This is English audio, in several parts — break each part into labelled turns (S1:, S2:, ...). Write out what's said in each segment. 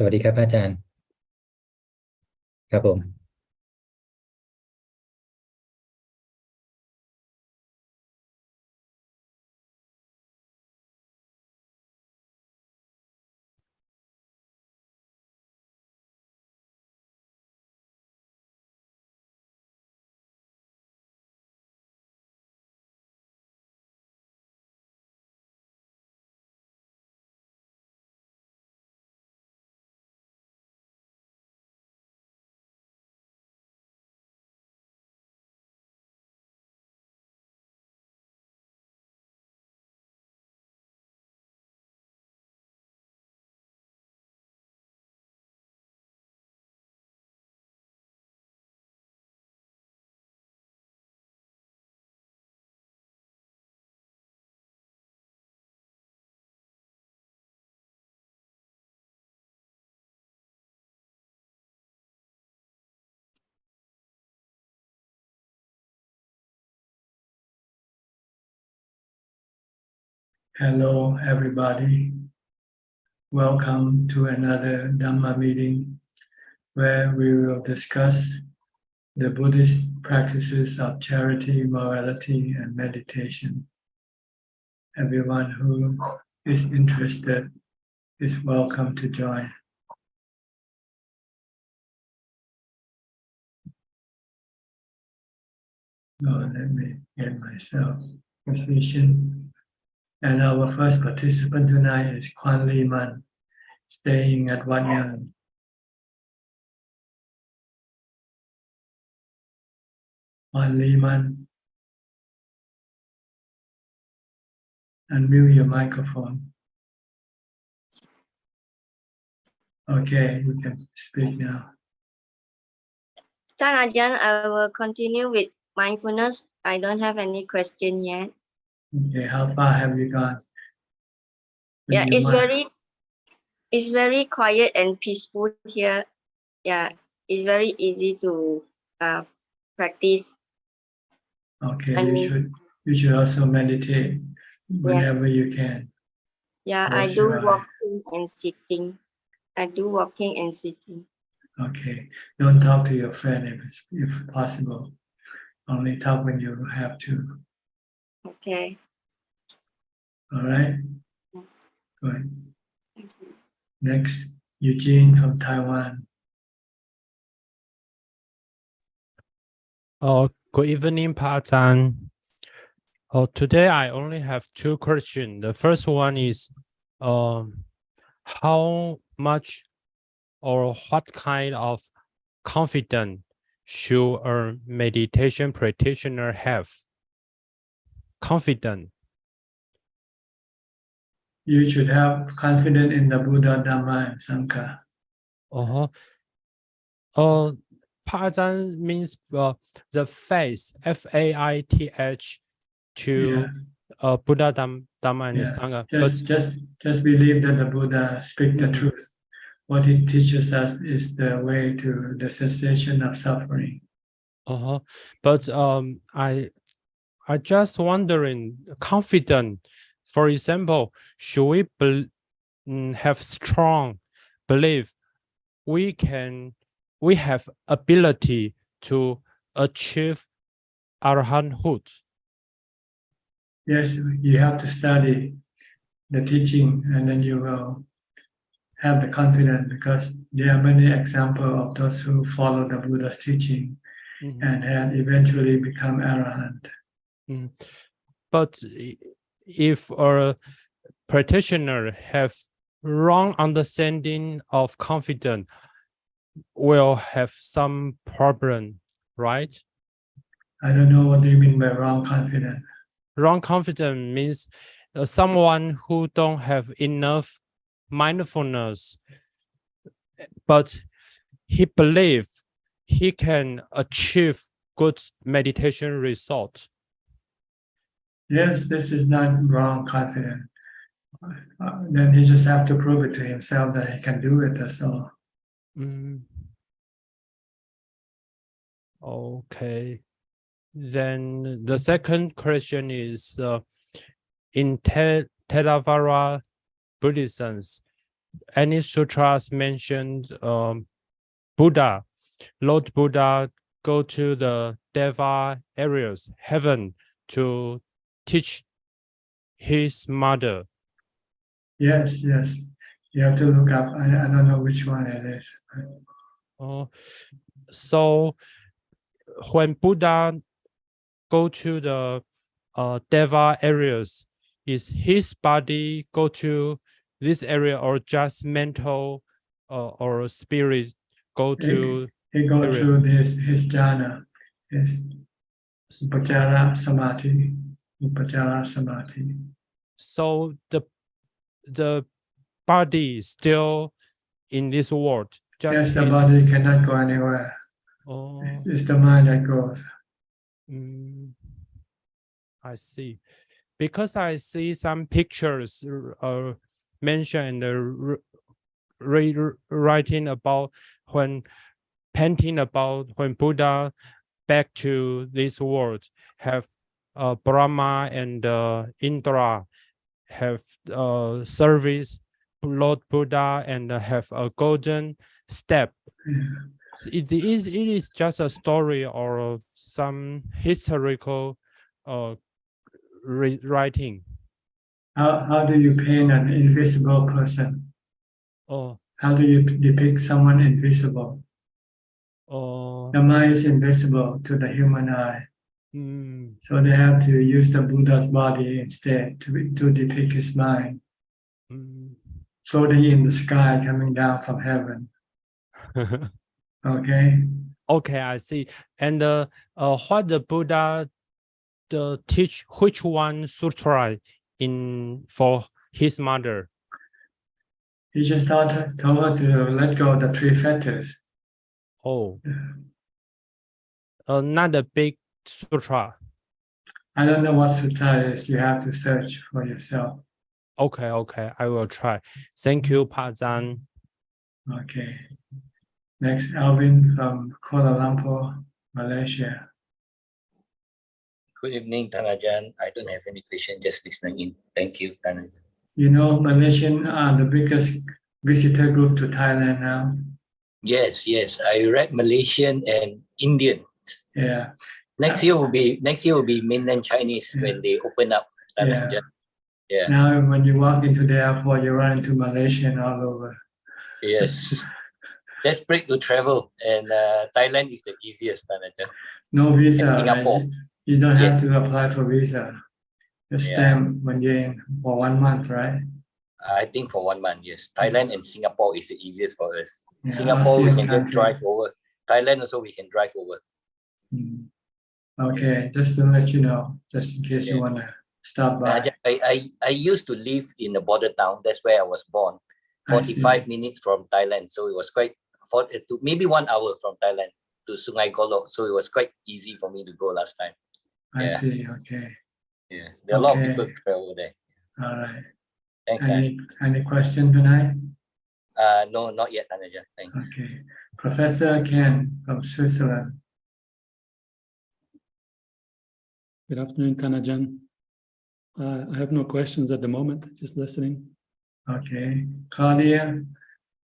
S1: สวัสดีครับอาจารย์ครับผม
S2: Hello, everybody. Welcome to another Dhamma meeting where we will discuss the Buddhist practices of charity, morality, and meditation. Everyone who is interested is welcome to join. Let me get myself positioned. And our first participant tonight is Kwan Lee Man, staying at Wat Yan. Kwan Lee Man, unmute your microphone. Okay, you can speak now.
S3: Ajaan, I will continue with mindfulness. I don't have any question yet.
S2: Okay, how far have you gone?
S3: Yeah, it's very quiet and peaceful here. Yeah, it's very easy to practice.
S2: Okay,
S3: And
S2: you should also meditate whenever you can.
S3: yeah, I do walking and sitting. I do walking and sitting.
S2: Okay, don't talk to your friend if possible. Only talk when you have to.
S3: Okay.
S2: All right.
S3: Yes.
S2: Good.
S3: Thank you.
S2: Next, Eugene from Taiwan.
S4: Good evening, Ajaan. Today I only have two questions. The first one is, how much or what kind of confidence should a meditation practitioner have? Confidence.
S2: You should have confidence in the Buddha, Dhamma, and Sangha.
S4: Ajaan means the faith, F-A-I-T-H, to Buddha, Dhamma, and Sangha.
S2: Just believe that the Buddha speaks the truth. What he teaches us is the way to the cessation of suffering.
S4: But I just wondering, confident. For example, should we have strong belief we have ability to achieve arahanthood?
S2: Yes, you have to study the teaching, and then you will have the confidence, because there are many examples of those who follow the Buddha's teaching and had eventually become arahant.
S4: But if a practitioner have wrong understanding of confidence, will have some problem, right?
S2: I don't know what do you mean by wrong confidence.
S4: Wrong confidence means someone who don't have enough mindfulness, but he believes he can achieve good meditation result.
S2: Yes, this is not wrong confidence. Then he just have to prove it to himself that he can do it, that's all.
S4: Okay. Then the second question is, in Theravada Buddhism, any sutras mentioned Buddha, Lord Buddha go to the Deva areas, heaven, to teach his mother.
S2: Yes, yes. You have to look up. I don't know which one it is.
S4: So when Buddha go to the Deva areas, is his body go to this area or just mental or spirit go to
S2: He go
S4: area?
S2: through his jhana, his upachara samadhi, upachara samadhi.
S4: So the body is still in this world. Just
S2: Yes, the body cannot go anywhere. It's the mind that goes.
S4: I see. Because I see some pictures mentioned writing about when painting about when Buddha back to this world have Brahma and Indra have service Lord Buddha and have a golden step.
S2: Yeah.
S4: It is just a story or some historical writing.
S2: How do you paint an invisible person?
S4: Oh,
S2: How do you depict someone invisible? The mind is invisible to the human eye. So they have to use the Buddha's body instead to depict his mind. Floating in the sky, coming down from heaven. Okay.
S4: Okay, I see. And what the Buddha teach which one sutra in for his mother?
S2: He just told her to let go of the three fetters.
S4: Oh, not a big sutra.
S2: I don't know what sutra is. You have to search for yourself.
S4: Okay, I will try. Thank you, Pa Zhan.
S2: Okay. Next, Alvin from Kuala Lumpur, Malaysia.
S1: Good evening, Ajaan. I don't have any question, just listening in. Thank you, Ajaan.
S2: You know, Malaysian are the biggest visitor group to Thailand now.
S1: Yes, I read Malaysian and Indian.
S2: Yeah.
S1: Next year will be mainland Chinese when they open up.
S2: Yeah. Now, when you walk into the airport, you run into Malaysian all over.
S1: Yes. Desperate to travel, and Thailand is the easiest, Ajaan.
S2: No visa,
S1: Singapore.
S2: right? You don't have to apply for visa. Just stamp when you're in for 1 month, right?
S1: I think for 1 month, yes. Thailand and Singapore is the easiest for us.
S2: Yeah,
S1: Singapore, we
S2: ASEAN
S1: can just
S2: country.
S1: drive over. Thailand also, we can drive over.
S2: Okay, just to let you know, just in case you want to stop by.
S1: I used to live in the border town. That's where I was born. 45 minutes from Thailand. So it was quite, maybe 1 hour from Thailand to Sungai Golok. So it was quite easy for me to go last time.
S2: I see, okay.
S1: Yeah, there are a lot of people travel there.
S2: All right.
S1: Thanks,
S2: any question tonight?
S1: No, not yet, Anaja. Thanks.
S2: Okay. Professor Ken from Switzerland.
S5: Good afternoon, Tanajan. I have no questions at the moment, just listening.
S2: Okay. Claudia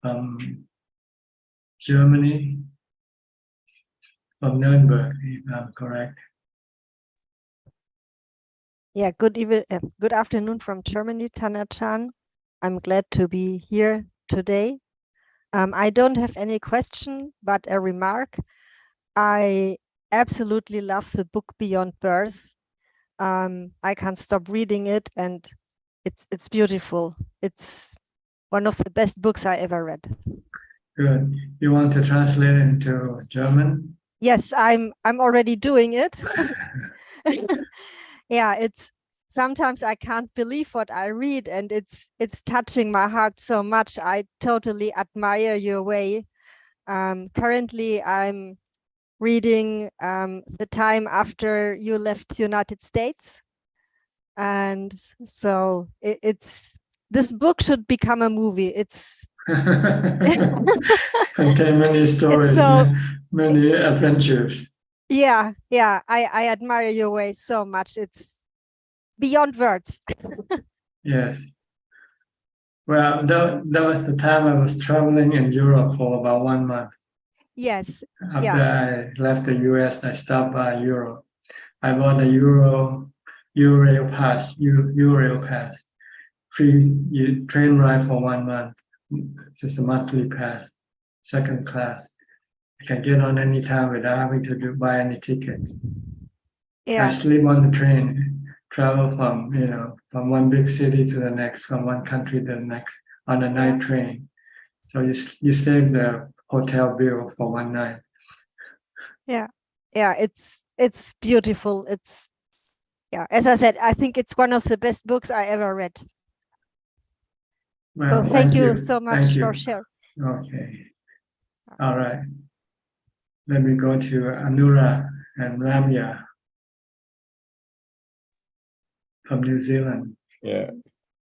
S2: from Germany, from Nuremberg, if I'm correct.
S6: Yeah, good afternoon from Germany, Tanajan. I'm glad to be here today. I don't have any question, but a remark. I absolutely love the book Beyond Birth. I can't stop reading it, and it's beautiful. It's one of the best books I ever read.
S2: Good. You want to translate into German?
S6: Yes, I'm already doing it. Yeah, it's sometimes I can't believe what I read, and it's touching my heart so much. I totally admire your way. Currently, I'm reading the time after you left the United States, and so this book should become a movie. It's
S2: contain many stories, many adventures.
S6: Yeah, I admire your way so much. It's beyond words.
S2: Yes. Well, that was the time I was traveling in Europe for about 1 month.
S6: Yes.
S2: After I left the US, I stopped by Europe. I bought a Eurail pass. Free train ride for 1 month. It's just a monthly pass, second class. You can get on any time without having to buy any tickets. I
S6: Yeah.
S2: sleep on the train, travel from one big city to the next, from one country to the next on a night train. So you save the hotel bill for one night.
S6: Yeah. Yeah. It's beautiful. It's, yeah, as I said, I think it's one of the best books I ever read.
S2: Well,
S6: So thank you so much
S2: Thank you.
S6: for sharing.
S2: Okay. All right. Let me go to Anura and Ramya from New Zealand.
S7: Yeah.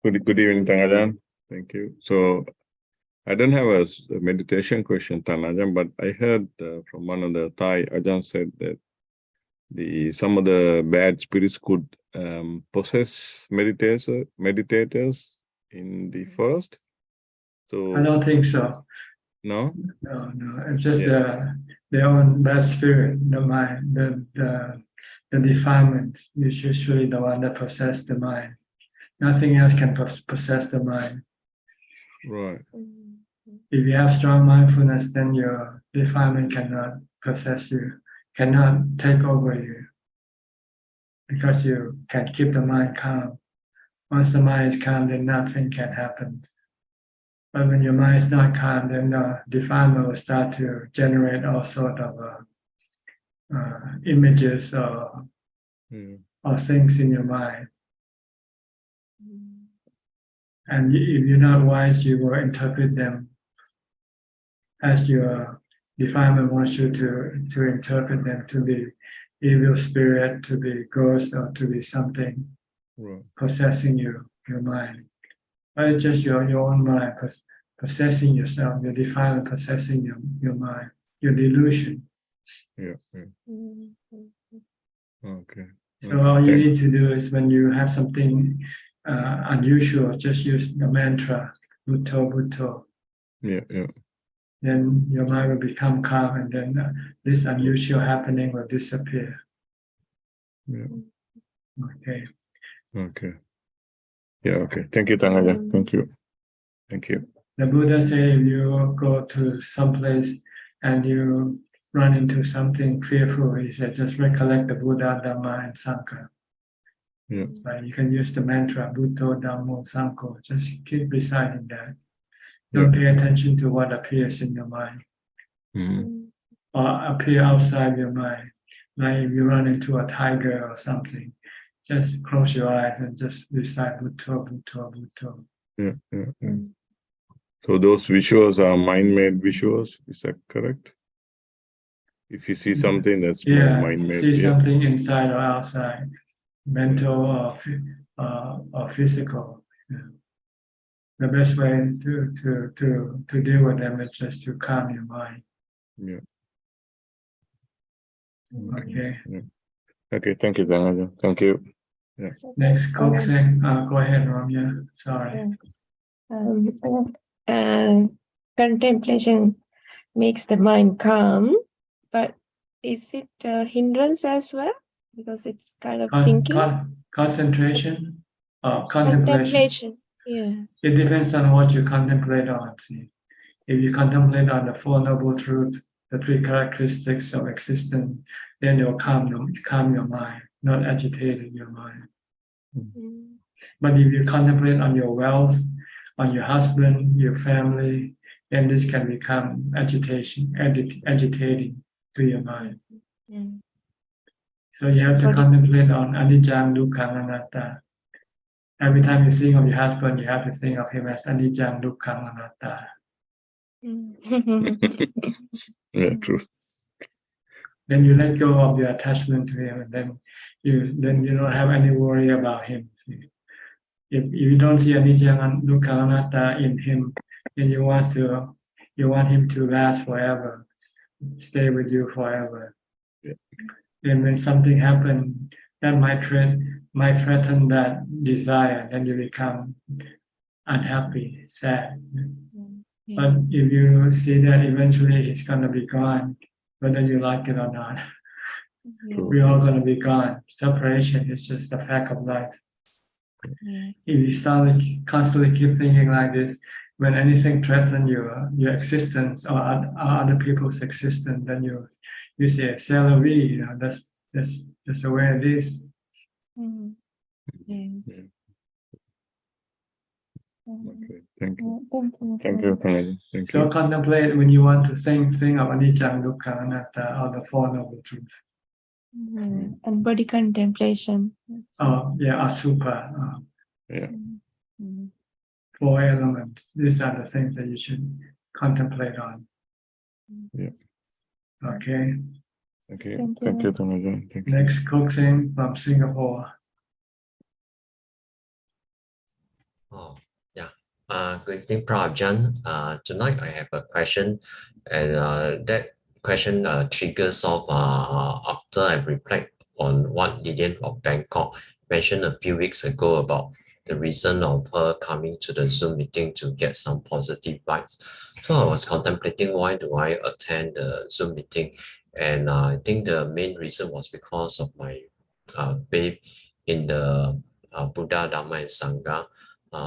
S7: Good evening, Ajaan. Thank you. So I don't have a meditation question, Ajaan, but I heard from one of the Thai, Ajaan said that some of the bad spirits could possess meditators in the first. So
S2: I don't think so.
S7: No?
S2: No. It's just their own bad spirit, the mind, the defilements is usually the one that possess the mind. Nothing else can possess the mind.
S7: Right.
S2: If you have strong mindfulness, then your defilement cannot possess you, cannot take over you, because you can keep the mind calm. Once the mind is calm, then nothing can happen. But when your mind is not calm, then the defilement will start to generate all sorts of images or things in your mind. And if you're not wise, you will interpret them as your defilement wants you to interpret them to be evil spirit, to be ghost, or to be something possessing your mind. But it's just your own mind possessing yourself, your defilement possessing your mind, your delusion.
S7: Yeah. Okay.
S2: So all you need to do is, when you have something unusual, just use the mantra, Bhutto, Bhutto.
S7: Yeah.
S2: Then your mind will become calm, and then this unusual happening will disappear.
S7: Yeah.
S2: Okay.
S7: Yeah, okay. Thank you, Ajaan. Thank you.
S2: The Buddha said, if you go to some place and you run into something fearful, he said, just recollect the Buddha, Dhamma, and Sangha.
S7: Yeah.
S2: Right? You can use the mantra, Bhutto, Dhammo, Sangho. Just keep reciting that. Don't pay attention to what appears in your mind or appear outside your mind. Like if you run into a tiger or something, just close your eyes and just recite Bhutto, Bhutto, Bhutto.
S7: Yeah. So those visuals are mind-made visuals, is that correct? If you see something that's mind-made.
S2: See something inside or outside, mental or physical. Yeah. The best way to deal with them is just to calm your mind.
S7: Yeah.
S2: Okay.
S7: Okay, thank you, Ajaan. Thank you. Yeah.
S2: Next, coaxing. Go ahead, Ramya. Sorry.
S8: Contemplation makes the mind calm, but is it a hindrance as well? Because it's kind of thinking.
S2: Concentration or contemplation.
S8: Yeah.
S2: It depends on what you contemplate on. See, if you contemplate on the Four Noble Truths, the three characteristics of existence, then you'll calm your mind, not agitating your mind. But if you contemplate on your wealth, on your husband, your family, then this can become agitating to your mind. So you have to contemplate on anicca, dukkha, anatta. Every time you think of your husband, you have to think of him as anicca, dukkha, anatta.
S7: Yeah, true.
S2: Then you let go of your attachment to him, and then you don't have any worry about him. See? If you don't see anicca, dukkha, anatta in him, then you want him to last forever, stay with you forever. And when something happens that might threaten that desire, then you become unhappy, sad.
S8: Yeah.
S2: But if you see that eventually it's gonna be gone, whether you like it or not, we're all gonna be gone. Separation is just a fact of life.
S8: Yes.
S2: If you start constantly keep thinking like this, when anything threatens your existence or other people's existence, then you say "Celery," you know, that's the way it is.
S8: Yes.
S7: Okay, thank you.
S8: Thank you.
S7: Thank you, Tanajan. Thank
S2: So
S7: you.
S2: contemplate when you want to think of anicca, dukkha, anatta, or the Four Noble Truths.
S8: And body contemplation.
S2: Asupa,
S7: Yeah.
S2: four elements. These are the things that you should contemplate on.
S7: Yeah.
S2: Okay.
S7: Thank you.
S8: Thank you.
S7: Thank you, Tanajan. Thank you.
S2: Next, Coxing from Singapore.
S9: Oh, yeah. Good evening, Prof. Ajaan. Tonight I have a question, and that question triggers off after I reflect on what Lillian of Bangkok mentioned a few weeks ago about the reason of her coming to the Zoom meeting to get some positive vibes. So I was contemplating, why do I attend the Zoom meeting? And I think the main reason was because of my faith in the Buddha, Dharma, and Sangha.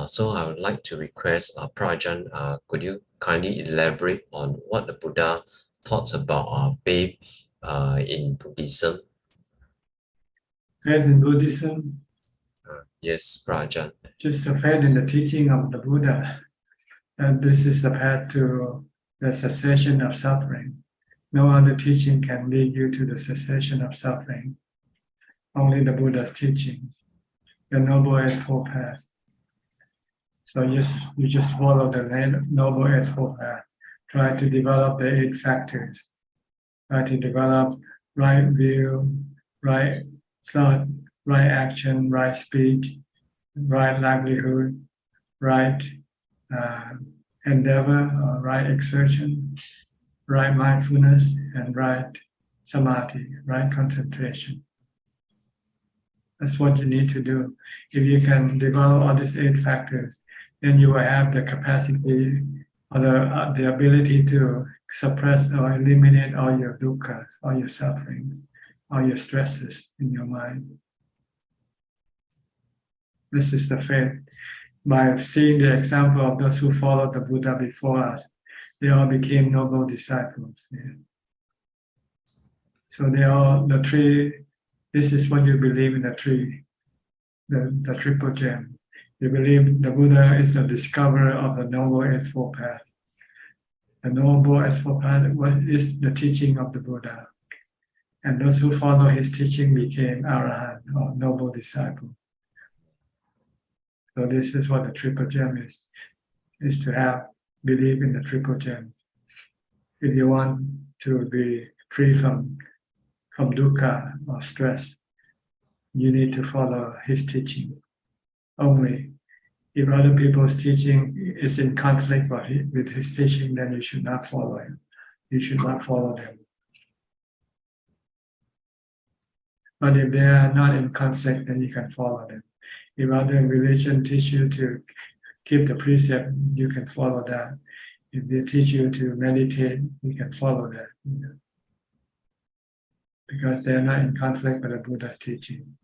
S9: So I would like to request Prajan, could you kindly elaborate on what the Buddha thoughts about faith in Buddhism?
S2: Faith in Buddhism,
S9: Yes, Prajan.
S2: just a faith in the teaching of the Buddha. And this is the path to the cessation of suffering. No other teaching can lead you to the cessation of suffering. Only the Buddha's teaching, the Noble Eightfold Path. So you just follow the Noble Eightfold Path. Try to develop the 8 factors. Try to develop right view, right thought, right action, right speech, right livelihood, right endeavor, or right exertion, right mindfulness, and right samadhi, right concentration. That's what you need to do. If you can develop all these 8 factors, then you will have the capacity or the ability to suppress or eliminate all your dukkhas, all your suffering, all your stresses in your mind. This is the faith. By seeing the example of those who followed the Buddha before us, they all became noble disciples. Yeah. So they all, the three, this is what you believe in the three, the triple gem. You believe the Buddha is the discoverer of the Noble Eightfold Path. The Noble Eightfold Path is the teaching of the Buddha. And those who follow his teaching became Arahant, or noble disciple. So this is what the triple gem is to have belief in the triple gem. If you want to be free from dukkha or stress, you need to follow his teaching. Only if other people's teaching is in conflict with his teaching, then you should not follow him. You should not follow them. But if they are not in conflict, then you can follow them. If other religion teach you to keep the precept, you can follow that. If they teach you to meditate, you can follow that. Because they are not in conflict with the Buddha's teaching.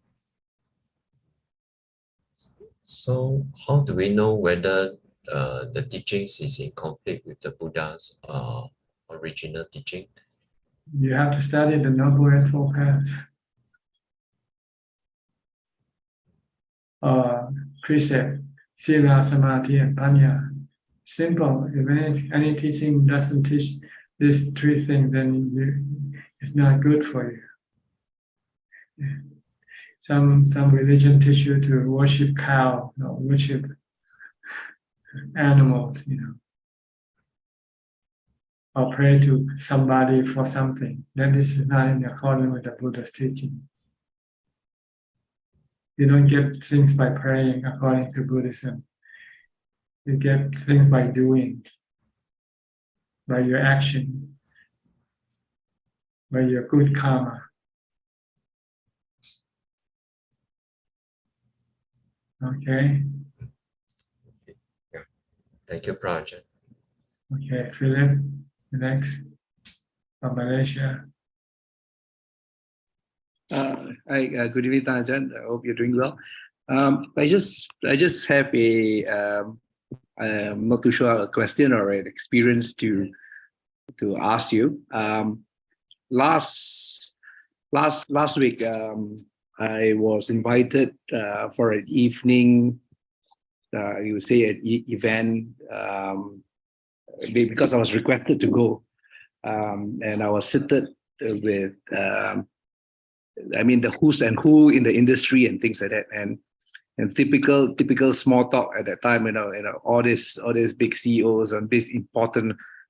S9: So how do we know whether the teachings is in conflict with the Buddha's original teaching?
S2: You have to study the Noble Eightfold Path. Precept, Sila, Samadhi, and Panya. Simple. If any teaching doesn't teach these 3 things, then it's not good for you. Yeah. Some religion teach you to worship cow, worship animals, or pray to somebody for something. Then this is not in accordance with the Buddha's teaching. You don't get things by praying according to Buddhism. You get things by doing, by your action, by your good karma. Okay?
S9: Thank you, Prof. Ajahn.
S2: Okay, Philip, next from Malaysia.
S10: Hi, good evening, Ajaan. I hope you're doing well. I just have I'm not too sure, a question or an experience to ask you. Last week, I was invited for an evening, you would say, an event, because I was requested to go, and I was seated with. I mean, the who's and who in the industry and things like that, and typical small talk at that time. All these big CEOs and big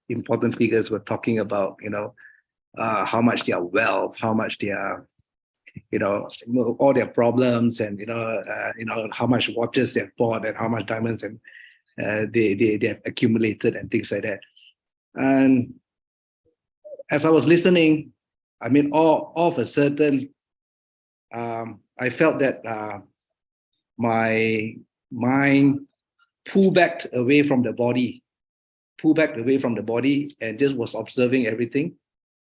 S10: important figures were talking about how much their wealth, how much their all their problems, and how much watches they've bought and how much diamonds and they have accumulated and things like that. And as I was listening, I mean, all of a sudden, I felt that my mind pulled back away from the body, and just was observing everything,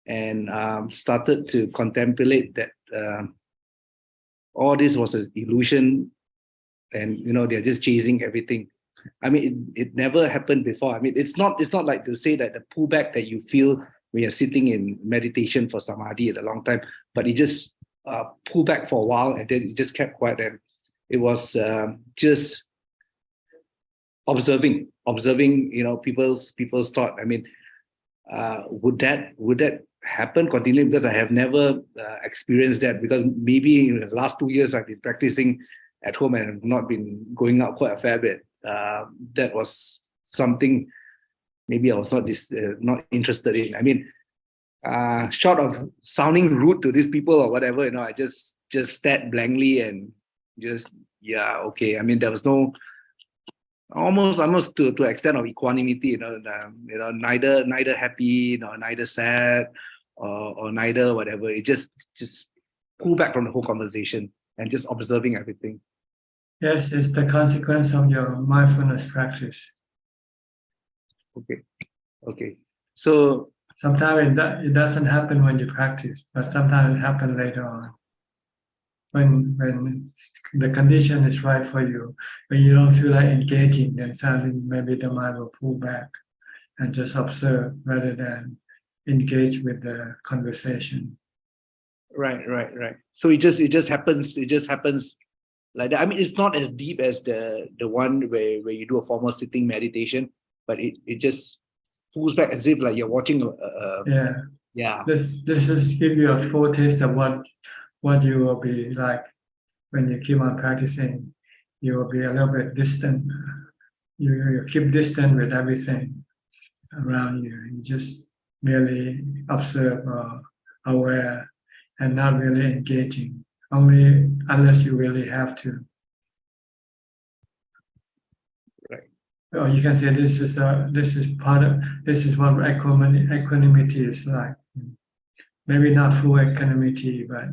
S10: and started to contemplate that all this was an illusion, and they're just chasing everything. I mean, it never happened before. I mean, it's not like to say that the pullback that you feel when you're sitting in meditation for samadhi at a long time, but it just pull back for a while, and then it just kept quiet, and it was just observing people's thought. I mean, would that happen continue? Because I have never experienced that, because maybe in the last 2 years I've been practicing at home and have not been going out quite a fair bit. That was something maybe I was not interested in. I mean, short of sounding rude to these people or whatever, I just stared blankly and just, yeah, okay. I mean, there was no, almost to an extent of equanimity, neither happy, neither sad, or neither whatever. It just pull back from the whole conversation and just observing everything.
S2: Yes, it's the consequence of your mindfulness practice.
S10: Okay. So
S2: sometimes it doesn't happen when you practice, but sometimes it happens later on. When the condition is right for you, when you don't feel like engaging, then suddenly maybe the mind will pull back and just observe rather than engage with the conversation.
S10: Right. So it just happens like that. I mean, it's not as deep as the one where you do a formal sitting meditation, but it just pulls back as if like you're watching yeah.
S2: This is give you a foretaste of what you will be like when you keep on practicing. You will be a little bit distant. You keep distant with everything around you. You just merely observe or aware and not really engaging, only unless you really have to.
S10: Right.
S2: Or you can say this is what equanimity is like. Maybe not full equanimity, but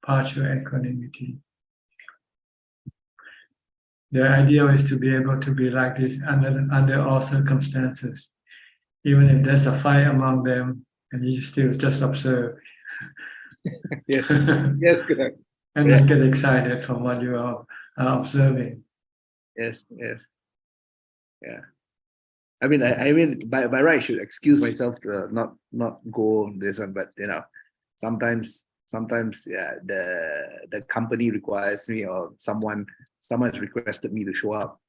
S2: partial equanimity. The idea is to be able to be like this under all circumstances, even if there's a fight among them, and you still just observe.
S10: Yes, correct.
S2: And not get excited from what you are observing.
S10: Yes. Yeah. I mean, by right, I should excuse myself to not go on this one, but sometimes yeah, the company requires me, or someone has requested me to show up.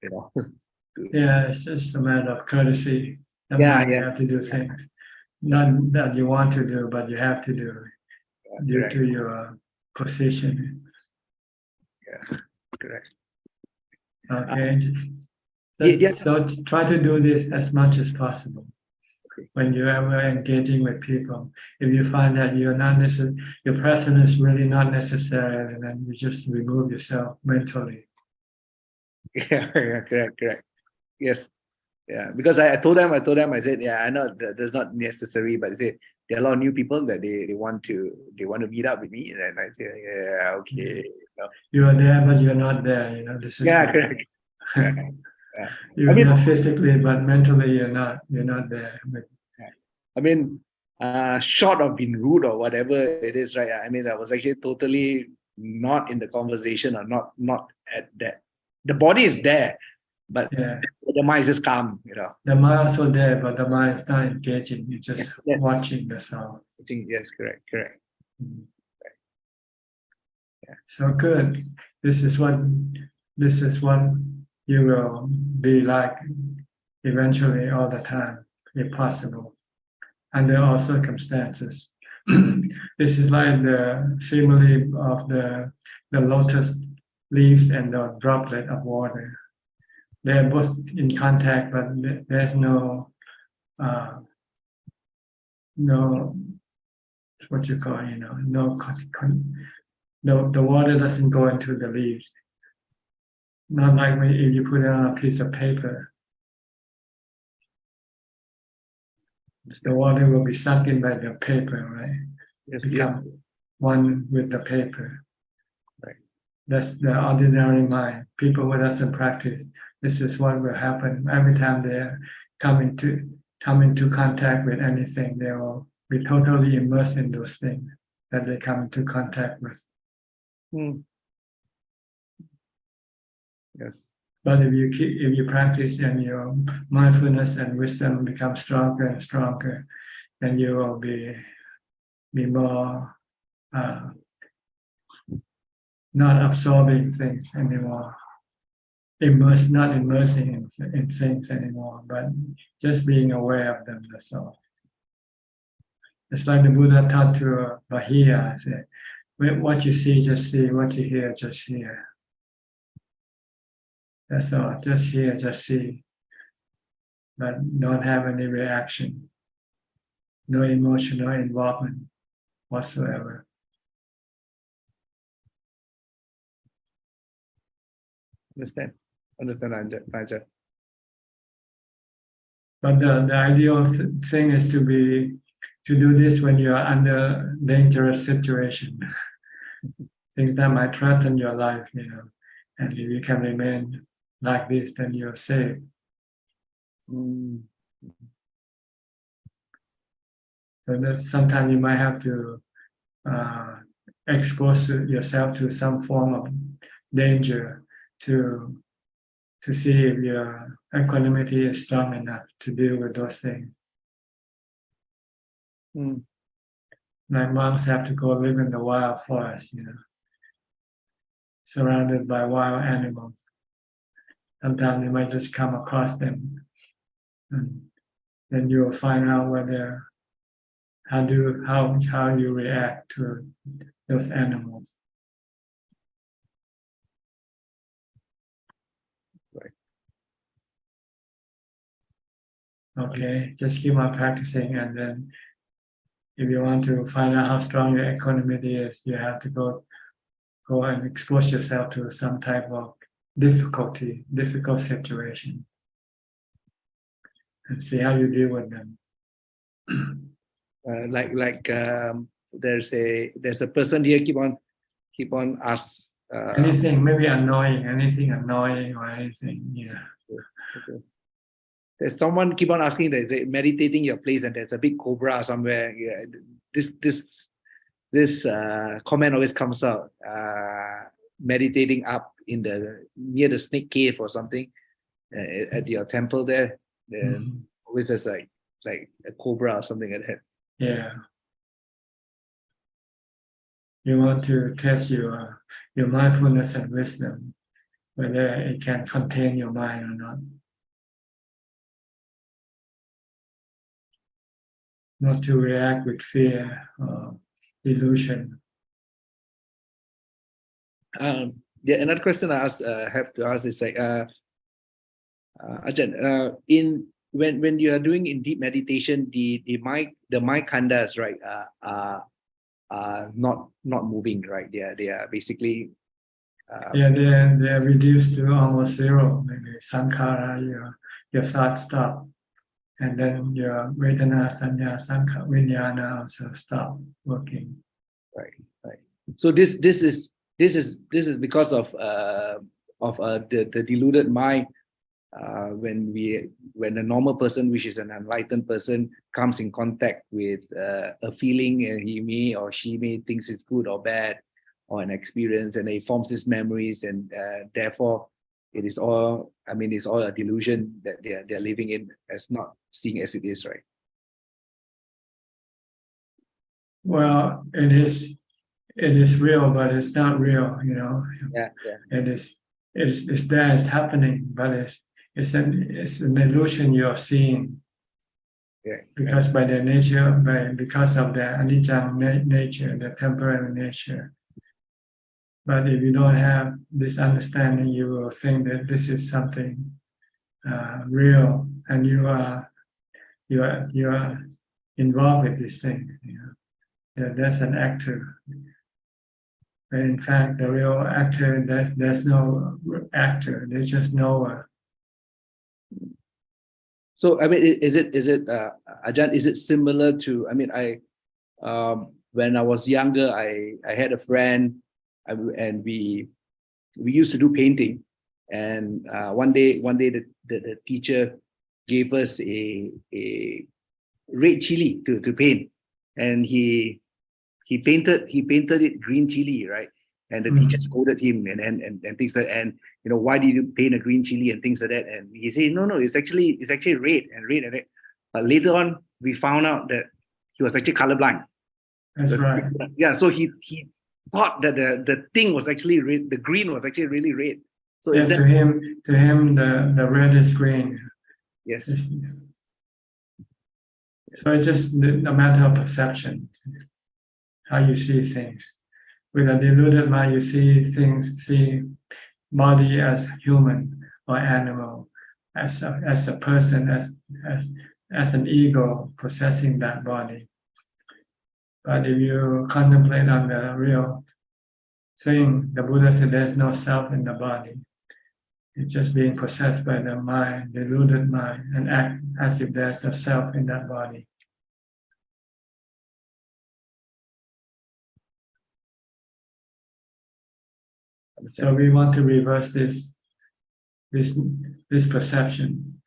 S2: Yeah, it's just a matter of courtesy. You have to do things, not that you want to do, but you have to do due to your position.
S10: Yeah, correct.
S2: Okay.
S10: Yes.
S2: So try to do this as much as possible. When you're ever engaging with people, if you find that your presence is really not necessary, and then you just remove yourself mentally.
S10: Yeah, correct. Yes. Yeah, because I told them, I said, yeah, I know that's not necessary, but I said there are a lot of new people that they want to meet up with me, and I said, yeah, okay.
S2: You are there, but you're not there. This is
S10: correct.
S2: You're
S10: I mean,
S2: there physically, but mentally you're not there.
S10: I mean, short of being rude or whatever it is, right? I mean, I was actually totally not in the conversation or not at that. The body is there, but
S2: Yeah.
S10: the mind is just calm, you know.
S2: The mind also there, but the mind is not engaging. You're just
S10: Yeah.
S2: watching the sound.
S10: I think yes, correct.
S2: So good. This is what you will be like eventually all the time, if possible, under all circumstances. This is like the simile of the lotus leaf and the droplet of water. They're both in contact, but there's no what you call, the water doesn't go into the leaves. Not like if you put it on a piece of paper. The water will be sucked in by the paper, right? Become one with the paper.
S10: Right.
S2: That's the ordinary mind. People who doesn't practice, this is what will happen. Every time they come into contact with anything, they will be totally immersed in those things that they come into contact with.
S10: Yes.
S2: But if you practice and your mindfulness and wisdom become stronger and stronger, then you will be more not absorbing things anymore, not immersing in things anymore, but just being aware of them. That's all. It's like the Buddha taught to Bahiya, say, what you see, what you hear, just hear. That's all, just hear, just see, but don't have any reaction, no emotional involvement whatsoever.
S10: Understand, Ajahn.
S2: But the ideal thing is to do this when you are under dangerous situation, things that might threaten your life, and if you can remain like this, then you're safe. So that sometimes you might have to expose yourself to some form of danger to see if your equanimity is strong enough to deal with those things. Like monks have to go live in the wild forest, surrounded by wild animals. Sometimes you might just come across them, and then you will find out how you react to those animals.
S10: Right.
S2: Okay, just keep on practicing, and then if you want to find out how strong your equanimity is, you have to go and expose yourself to some type of difficult situation, and see how you deal with them.
S10: There's a person here keep on ask
S2: anything, maybe anything annoying or anything. Yeah.
S10: Okay. There's someone keep on asking that is meditating your place and there's a big cobra somewhere. Yeah, this comment always comes out. Meditating up near the snake cave or something at your temple there. Then always there's like a cobra or something like that.
S2: Yeah. You want to test your mindfulness and wisdom, whether it can contain your mind or not. Not to react with fear or illusion.
S10: Another question I have to ask is like, Ajahn, when you are doing in deep meditation, the mind khandas, right, are not moving, right? They are basically
S2: they're reduced to almost zero. Maybe sankhara, your thoughts stop, and then your vedana, sanya, sankhara, vijnana also stop working.
S10: Right. So this is because of the deluded mind when a normal person, which is an enlightened person, comes in contact with a feeling, and he may or she may thinks it's good or bad, or an experience, and it forms these memories, and therefore it is all, I mean, it's all a delusion that they're living in, as not seeing as it is, right?
S2: Well, it is real, but it's not real, you know.
S10: Yeah.
S2: It's there, it's happening, but it's an illusion you're seeing.
S10: Yeah.
S2: Because by their nature, because of their anicca nature, the temporary nature. But if you don't have this understanding, you will think that this is something real, and you are involved with this thing. You know? That's an actor. But in fact, the real actor, there's no actor. There's just knower.
S10: So I mean, is it Ajaan? Is it similar to? I mean, when I was younger, I had a friend, and we used to do painting, and one day the teacher gave us a red chili to paint, and he painted it green chili, right? And the teacher scolded him and things like that. And you know, why did you paint a green chili and things like that? And he said, no, it's actually red and red. But later on, we found out that he was actually colorblind.
S2: That's right.
S10: Yeah, so he thought that the thing was actually red, the green was actually really red. So
S2: yeah, to him the red is green.
S10: Yes.
S2: So it's just a matter of perception, how you see things. With a deluded mind, you see body as human or animal, as a person, as an ego possessing that body. But if you contemplate on the real thing, the Buddha said there's no self in the body. It's just being possessed by the mind, deluded mind, and act as if there's a self in that body. So we want to reverse this perception,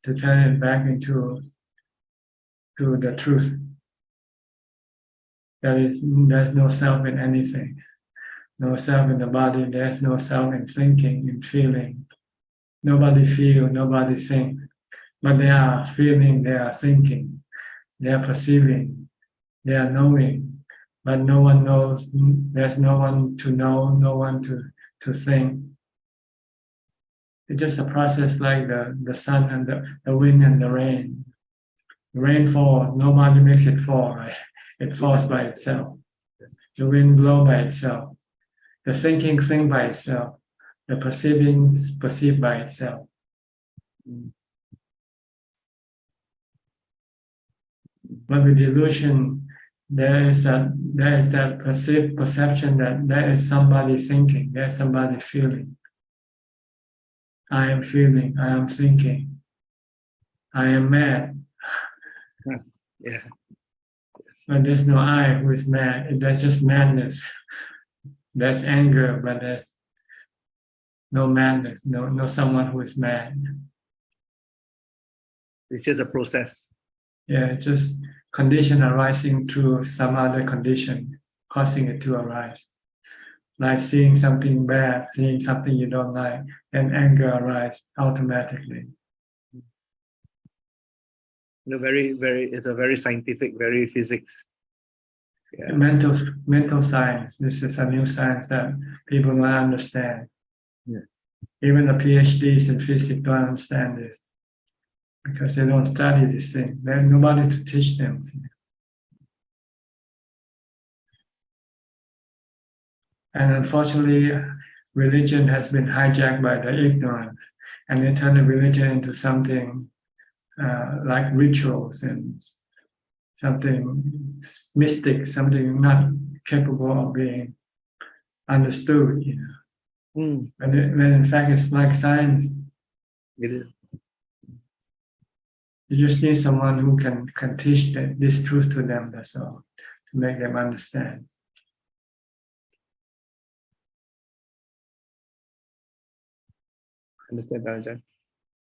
S2: to turn it back into the truth. There's no self in anything, no self in the body. There's no self in thinking, in feeling. Nobody feel, nobody think, but they are feeling, they are thinking, they are perceiving, they are knowing, but no one knows. There's no one to know, no one to think. It's just a process like the sun and the wind and the rain. The rain falls, nobody makes it fall, right? It falls by itself. The wind blows by itself. The thinking think by itself. The perceiving perceive by itself. But with delusion, there is that perception that there is somebody thinking, there's somebody feeling. I am feeling, I am thinking, I am mad.
S10: Yeah.
S2: But there's no I who is mad. There's just madness. There's anger, but there's no madness, no someone who is mad.
S10: It's just a process.
S2: Yeah, it's just condition arising through some other condition, causing it to arise. Like seeing something bad, seeing something you don't like, then anger arises automatically.
S10: It's a very scientific, very physics. Yeah.
S2: Mental science. This is a new science that people don't understand.
S10: Yeah.
S2: Even the PhDs in physics don't understand this because they don't study this thing. There's nobody to teach them. And unfortunately, religion has been hijacked by the ignorant, and they turn the religion into something like rituals and something mystic, something not capable of being understood. You know, when in fact it's like science.
S10: It is.
S2: You just need someone who can teach this truth to them. That's all, to make them understand.
S10: Understand, Ajaan?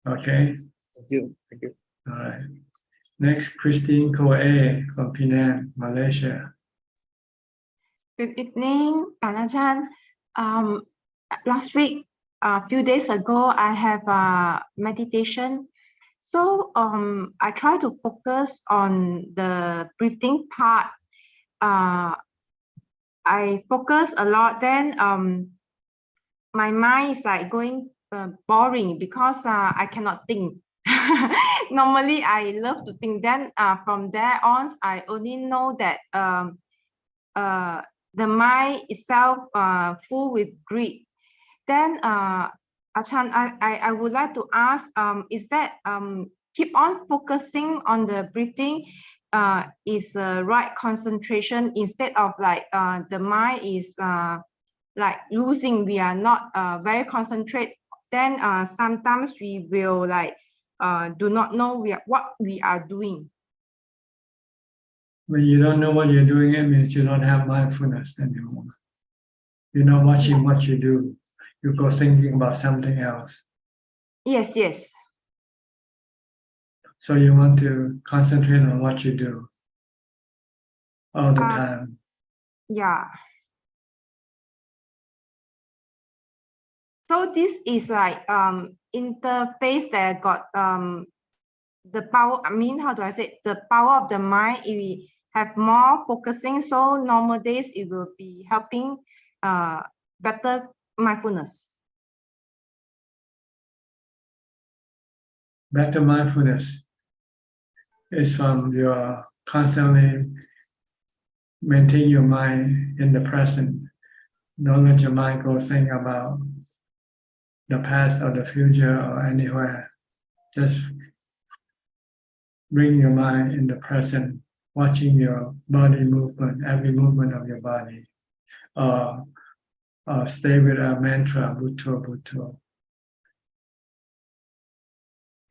S2: Okay.
S10: Thank you. Thank you.
S2: All right. Next, Christine Koe from Penang, Malaysia.
S11: Good evening, Ajaan. Last week, a few days ago, I have a meditation. So I try to focus on the breathing part. I focus a lot. Then my mind is like going boring because I cannot think. Normally, I love to think. Then from there on, I only know that the mind itself full with greed. Then Ajaan, I would like to ask, is that keep on focusing on the breathing is the right concentration instead of like the mind is like losing, we are not very concentrate, then sometimes we will like do not know what we are doing.
S2: When you don't know what you're doing, it means you don't have mindfulness anymore. You're not watching what you do. You go thinking about something else.
S11: Yes, yes.
S2: So you want to concentrate on what you do all the time.
S11: Yeah. So this is like interface that got the power. I mean, how do I say, the power of the mind? If we have more focusing, so normal days it will be helping better mindfulness.
S2: Better mindfulness is from your constantly maintain your mind in the present. Don't let your mind go think about the past or the future or anywhere. Just bring your mind in the present, watching your body movement, every movement of your body. Stay with a mantra, Bhutto, Bhutto.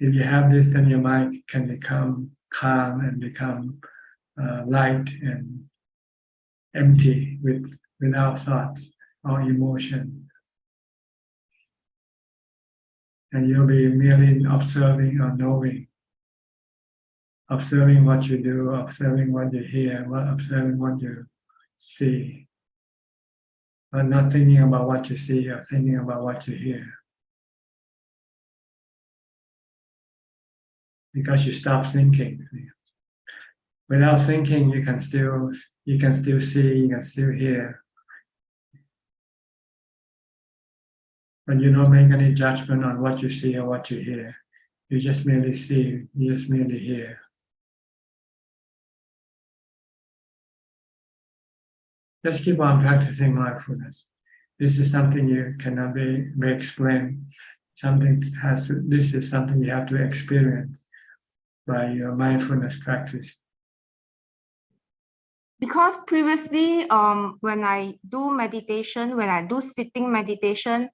S2: If you have this, then your mind can become calm and become light and empty without thoughts or emotion. And you'll be merely observing or knowing, observing what you do, observing what you hear, observing what you see, but not thinking about what you see or thinking about what you hear. Because you stop thinking. Without thinking, you can still see, you can still hear. But you don't make any judgment on what you see or what you hear. You just merely see, you just merely hear. Just keep on practicing mindfulness. This is something you cannot be explained. This is something you have to experience by your mindfulness practice.
S11: Because previously, when I do meditation, when I do sitting meditation,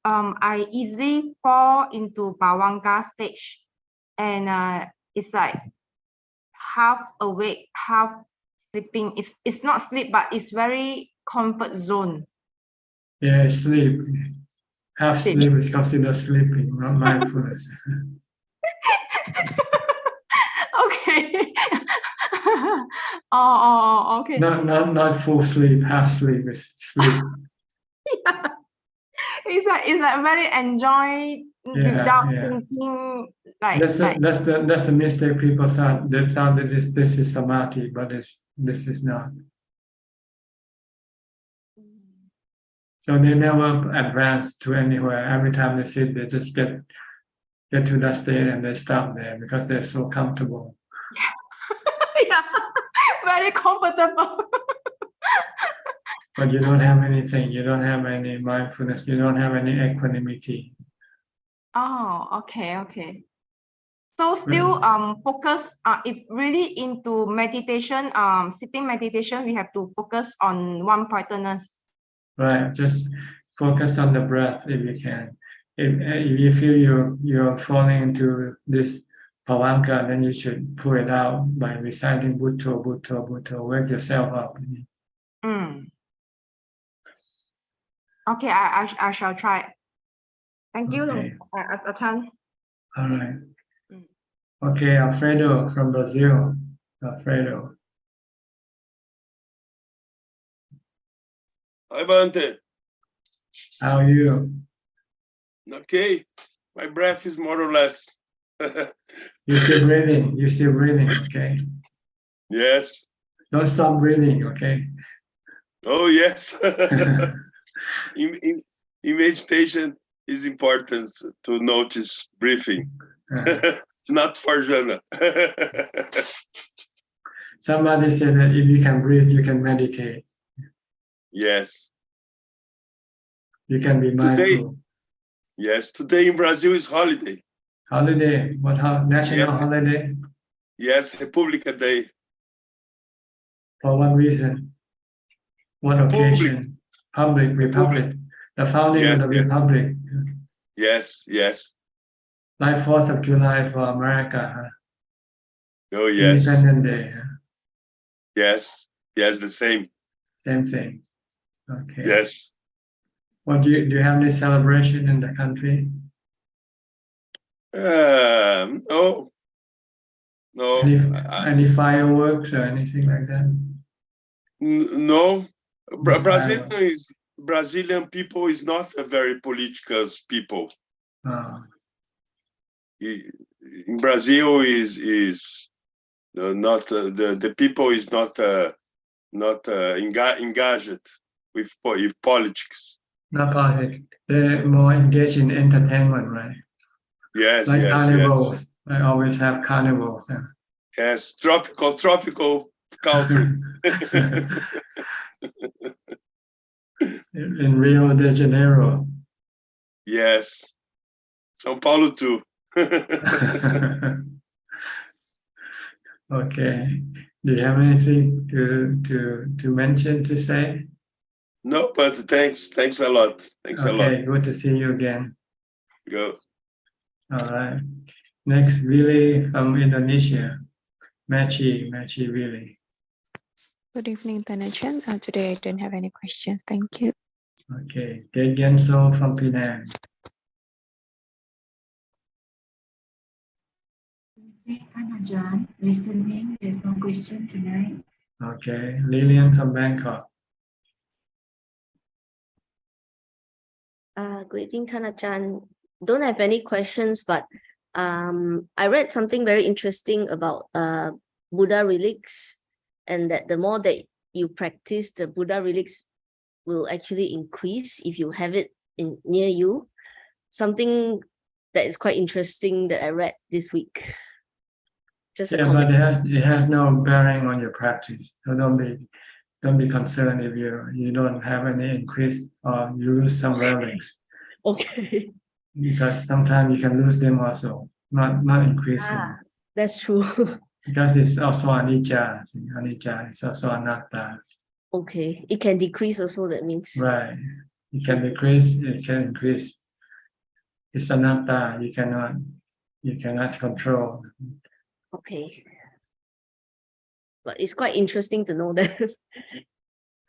S11: I easily fall into bhavanga stage, and it's like half awake, half sleeping. It's not sleep, but it's very comfort zone.
S2: Yeah, sleep. Half sleep is considered sleeping, not mindfulness.
S11: Okay. Oh, okay.
S2: Not full sleep, half sleep is sleep.
S11: Yeah. It's like very enjoy without thinking.
S2: That's the mistake people thought. They thought that this is samadhi, but this is not. So they never advance to anywhere. Every time they sit, they just get to that state and they stop there because they're so comfortable.
S11: Yeah, very comfortable.
S2: But you don't have anything. You don't have any mindfulness. You don't have any equanimity.
S11: Oh, okay. So still focus. If really into meditation, sitting meditation, we have to focus on one pointedness.
S2: Right. Just focus on the breath if you can. If you feel you're falling into this pavanka, then you should pull it out by reciting Bhutto, Bhutto, Bhutto. Wake yourself up.
S11: Okay, I shall try. Thank you,
S2: Okay.
S11: Ajaan.
S2: All right. Okay, Alfredo from Brazil. Alfredo.
S12: Hi, Bante.
S2: How are you?
S12: Okay, my breath is more or less.
S2: You're still breathing. You're still breathing. Okay.
S12: Yes.
S2: Don't stop breathing. Okay.
S12: Oh, yes. In meditation is important to notice breathing. Not for Jana.
S2: Somebody said that if you can breathe, you can meditate.
S12: Yes.
S2: You can be mindful.
S12: Today, yes, today in Brazil is holiday.
S2: Holiday? What national
S12: Yes.
S2: holiday?
S12: Yes, Republica Day.
S2: For what reason? What occasion? Republic. The founding of the Republic.
S12: Yes, yes.
S2: Like 4th of July for America. Huh?
S12: Oh, yes.
S2: Independence Day. Huh?
S12: Yes, yes, the same.
S2: Same thing. Okay.
S12: Yes.
S2: Well, do you have any celebration in the country?
S12: No.
S2: Any fireworks or anything like that?
S12: No. Brazilian people is not a very political people. In Brazil is not the people is not engaged with politics.
S2: Not politics. They're more engaged in entertainment, right?
S12: Yes,
S2: like
S12: yes,
S2: carnivals.
S12: yes.
S2: I always have carnivals. Yeah.
S12: Yes, tropical country.
S2: in Rio de Janeiro.
S12: Yes. São Paulo too.
S2: Okay. Do you have anything to mention, to say?
S12: No, but thanks a lot. Thanks a lot.
S2: Okay, good to see you again.
S12: Go.
S2: All right. Next, Willy from Indonesia. Machi Willy.
S13: Good evening, Tanajan. Today I don't have any questions. Thank you.
S2: Okay. Genso from Penang.
S14: Ajaan, listening. There's no question tonight.
S2: Okay. Lillian from Bangkok.
S15: Good evening, Ajaan. Don't have any questions, but I read something very interesting about Buddha relics, and that the more that you practice, the Buddha relics will actually increase if you have it near you. Something that is quite interesting that I read this week. Just
S2: but it has no bearing on your practice. So don't be concerned if you don't have any increase or you lose some relics.
S15: Okay.
S2: Because sometimes you can lose them also, not increasing.
S15: That's true.
S2: Because it's also anicca. Anicca is also anatta.
S15: Okay. It can decrease also, that means.
S2: Right. It can decrease, it can increase. It's anatta. You cannot control.
S15: Okay. But it's quite interesting to know that.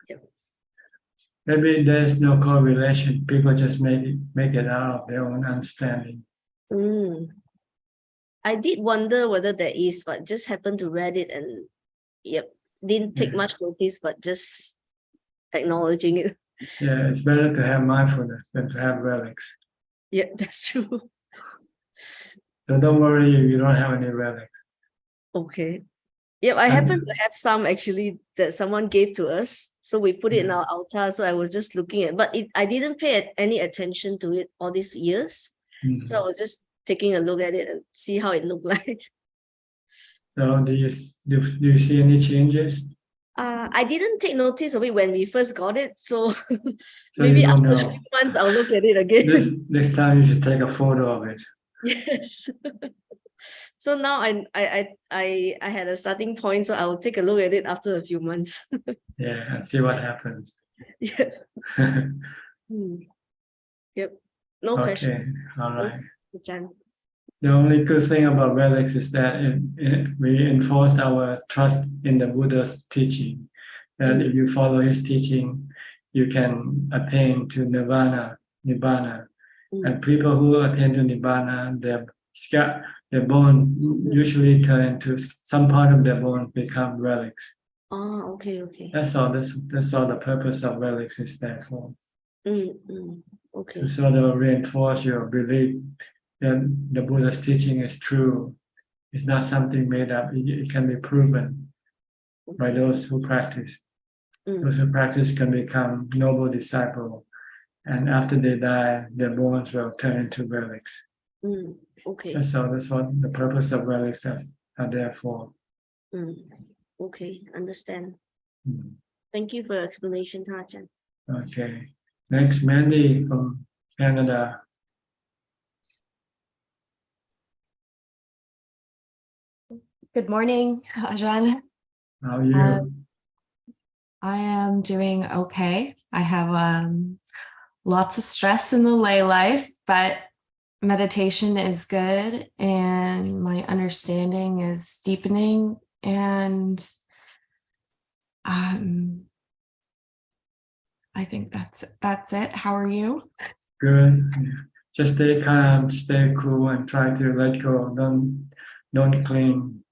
S15: Yep.
S2: Maybe there's no correlation. People just make it out of their own understanding.
S15: I did wonder whether there is, but just happened to read it and didn't take much notice, but just acknowledging it.
S2: Yeah, it's better to have mindfulness than to have relics.
S15: Yeah, that's true.
S2: So don't worry if you don't have any relics.
S15: Okay. Yeah, I happen to have some actually that someone gave to us. So we put it in our altar. So I was just looking at, but I didn't pay any attention to it all these years. So I was just taking a look at it and see how it looked like.
S2: So do you see any changes?
S15: I didn't take notice of it when we first got it. So,
S2: So
S15: maybe
S2: you don't
S15: after a
S2: know.
S15: few months I'll look at it again.
S2: Next time you should take a photo of it.
S15: Yes. So now I had a starting point, so I'll take a look at it after a few months.
S2: Yeah, and see what happens.
S15: Yeah. Yep. No questions.
S2: Okay, all right.
S15: Ajaan.
S2: The only good thing about relics is that we enforce our trust in the Buddha's teaching. That if you follow his teaching, you can attain to Nibbana. And people who attain to Nibbana, the bone usually turn into some part of the bone become relics.
S15: Oh, okay, okay.
S2: That's all. That's all the purpose of relics is there for.
S15: Okay.
S2: To sort of reinforce your belief that the Buddha's teaching is true. It's not something made up. It can be proven by those who practice. Those who practice can become noble disciples, and after they die, their bones will turn into relics.
S15: Okay.
S2: That's all. That's what the purpose of relics are there for.
S15: Okay, understand.
S2: Mm.
S15: Thank you for your explanation, Ajaan.
S2: Okay. Next, Mandy from Canada.
S16: Good morning, Ajaan.
S2: How are you?
S16: I am doing okay. I have lots of stress in the lay life, but meditation is good and my understanding is deepening, and I think that's it. How are you?
S2: Good. Just stay calm, stay cool, and try to let go. Don't cling,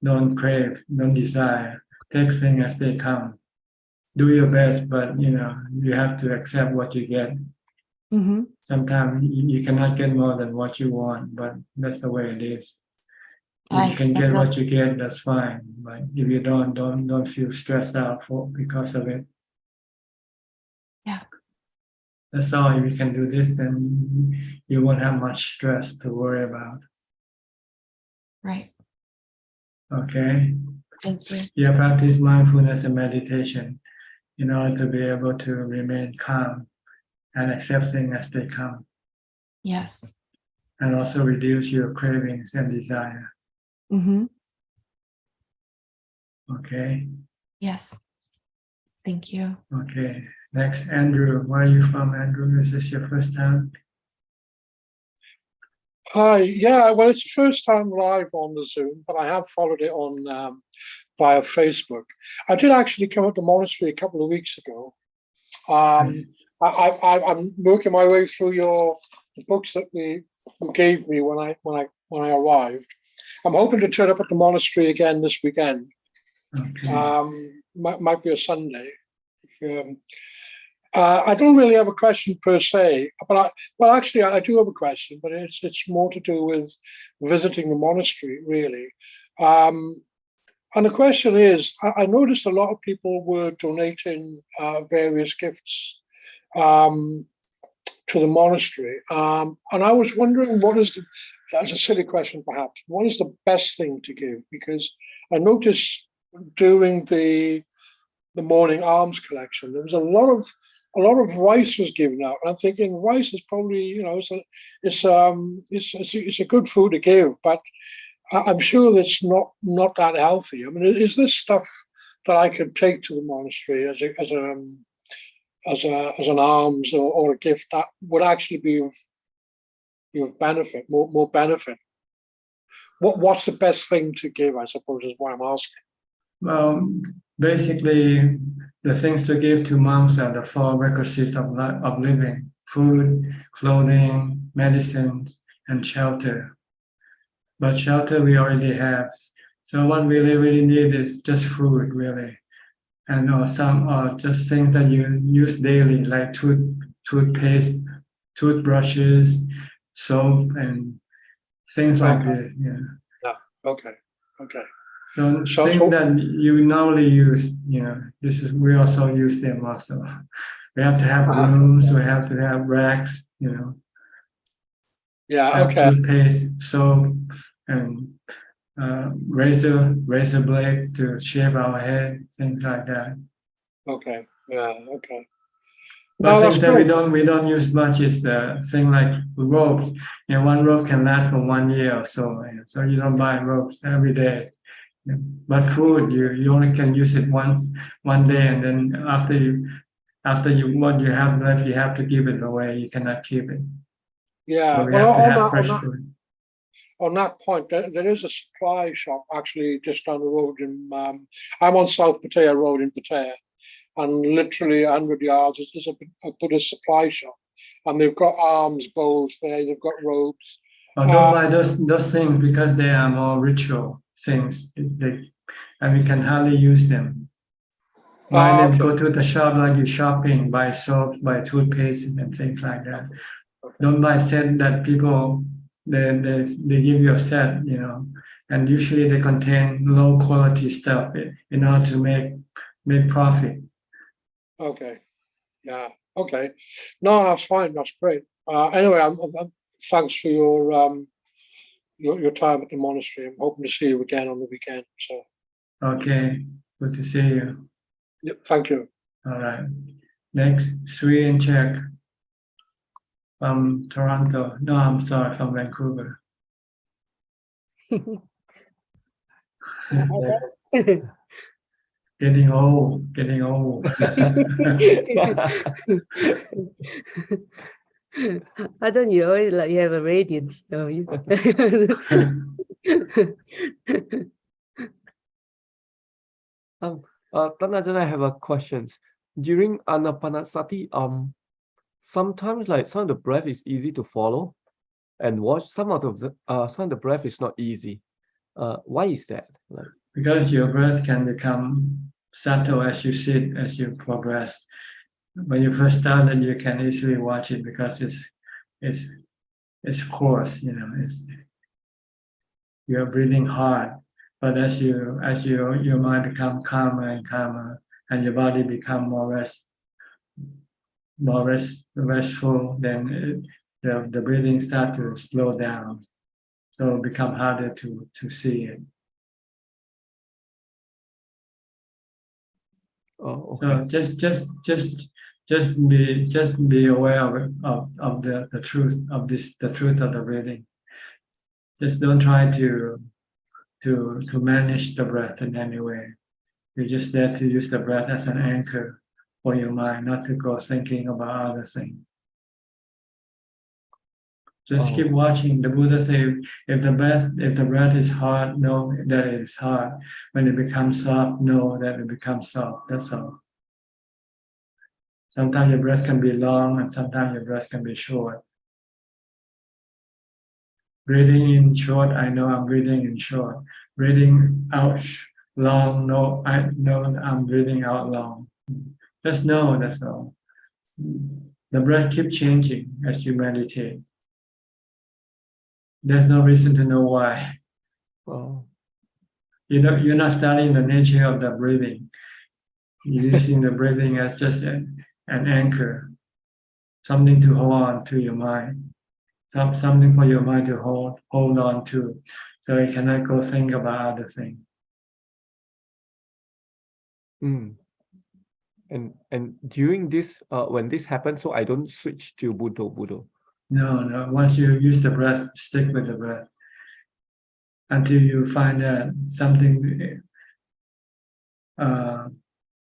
S2: don't crave, don't desire. Take things as they come. Do your best, but you have to accept what you get. Sometimes you cannot get more than what you want, but that's the way it is. If you can get what you get, that's fine. But if you don't feel stressed out because of it.
S16: Yeah.
S2: That's all. If you can do this, then you won't have much stress to worry about.
S16: Right.
S2: Okay.
S16: Thank you.
S2: Yeah, practice mindfulness and meditation in order to be able to remain calm and accepting as they come.
S16: Yes.
S2: And also reduce your cravings and desire. Okay.
S16: Yes. Thank you.
S2: Okay. Next, Andrew. Where are you from, Andrew? Is this your first time?
S17: Hi. Yeah, well, it's the first time live on the Zoom, but I have followed it on via Facebook. I did actually come up to the monastery a couple of weeks ago. I'm working my way through the books that you gave me when I arrived. I'm hoping to turn up at the monastery again this weekend.
S2: Okay.
S17: Might be a Sunday. I don't really have a question per se, but actually I do have a question, but it's more to do with visiting the monastery, really. And the question is, I noticed a lot of people were donating various gifts to the monastery, and I was wondering, as a silly question perhaps, what is the best thing to give? Because I noticed during the morning alms collection, there was a lot of rice was given out, and I'm thinking rice is probably it's a good food to give, but I'm sure it's not that healthy. I mean, is this stuff that I could take to the monastery as an alms or a gift that would actually be of benefit, more benefit? What's the best thing to give, I suppose, is what I'm asking.
S2: Well, basically, the things to give to monks are the 4 requisites of living: food, clothing, medicine, and shelter. But shelter we already have. So what we really need is just food, really. And or just things that you use daily, like toothpaste, toothbrushes, soap, and things like this. Yeah.
S17: Okay.
S2: So things that you normally use, we also use them also. We have to have rooms, we have to have racks,
S17: Yeah,
S2: have
S17: okay.
S2: toothpaste, soap, and razor blade to shave our head, things like that.
S17: Okay. Yeah. Okay.
S2: But things that we don't use much is the thing like ropes. One rope can last for 1 year or so. So you don't buy ropes every day. But food, you only can use it one day, and then after what you have left, you have to give it away. You cannot keep it.
S17: Yeah.
S2: So we have to have fresh food.
S17: On that point, there is a supply shop actually just down the road. I'm on South Pattaya Road in Pattaya, and literally 100 yards is a Buddhist supply shop, and they've got alms bowls there. They've got robes,
S2: Don't buy those things because they are more ritual things. And we can hardly use them. Buy them, go to the shop like you're shopping, buy soap, buy toothpaste and things like that. Don't buy set that people, they give you a set, you know, and usually they contain low quality stuff in order to make profit.
S17: Okay. Yeah. Okay. No, that's fine. That's great. Anyway, thanks for your time at the monastery. I'm hoping to see you again on the weekend. So.
S2: Okay. Good to see you.
S17: Yep. Thank you.
S2: All right. Next, Sri in Czech from Toronto. No, I'm sorry, from Vancouver. Getting old.
S18: Ajaan, you always like you have a radiance, don't you?
S19: Ajaan, I have a question. During Anapanasati, sometimes like some of the breath is easy to follow and watch. Some of the breath is not easy. Why is that? Like,
S2: because your breath can become subtle as you sit, as you progress. When you first started, you can easily watch it because it's coarse, you know. You're breathing hard, but as your mind become calmer and calmer, and your body become more restful, then the breathing start to slow down, so it become harder to see it.
S19: Oh, okay.
S2: So just be aware of the truth of the truth of the breathing. Just don't try to manage the breath in any way. You're just there to use the breath as an anchor for your mind, not to go thinking about other things. Just keep watching. The Buddha said, if the breath is hard, know that it is hard. When it becomes soft, know that it becomes soft. That's all. Sometimes your breath can be long and sometimes your breath can be short. Breathing in short, I know I'm breathing in short. Breathing out long, no, I know I'm breathing out long. Just know, that's all. The breath keeps changing as you meditate. There's no reason to know why.
S19: Oh.
S2: You're not studying the nature of the breathing. You're using the breathing as just an anchor, something to hold on to your mind, something for your mind to hold on to, so you cannot go think about other things.
S19: And during this, when this happens, so I don't switch to Buddha.
S2: No. Once you use the breath, stick with the breath until you find that something.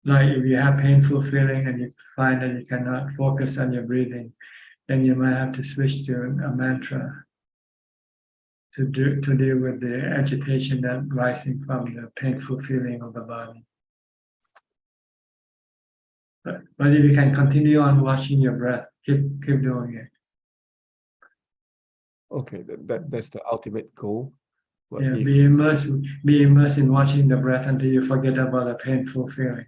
S2: Like if you have painful feeling and you find that you cannot focus on your breathing, then you might have to switch to a mantra to deal with the agitation that rising from the painful feeling of the body. But if you can continue on watching your breath, keep doing it.
S19: Okay, that's the ultimate goal. But
S2: yeah, be immersed in watching the breath until you forget about the painful feeling.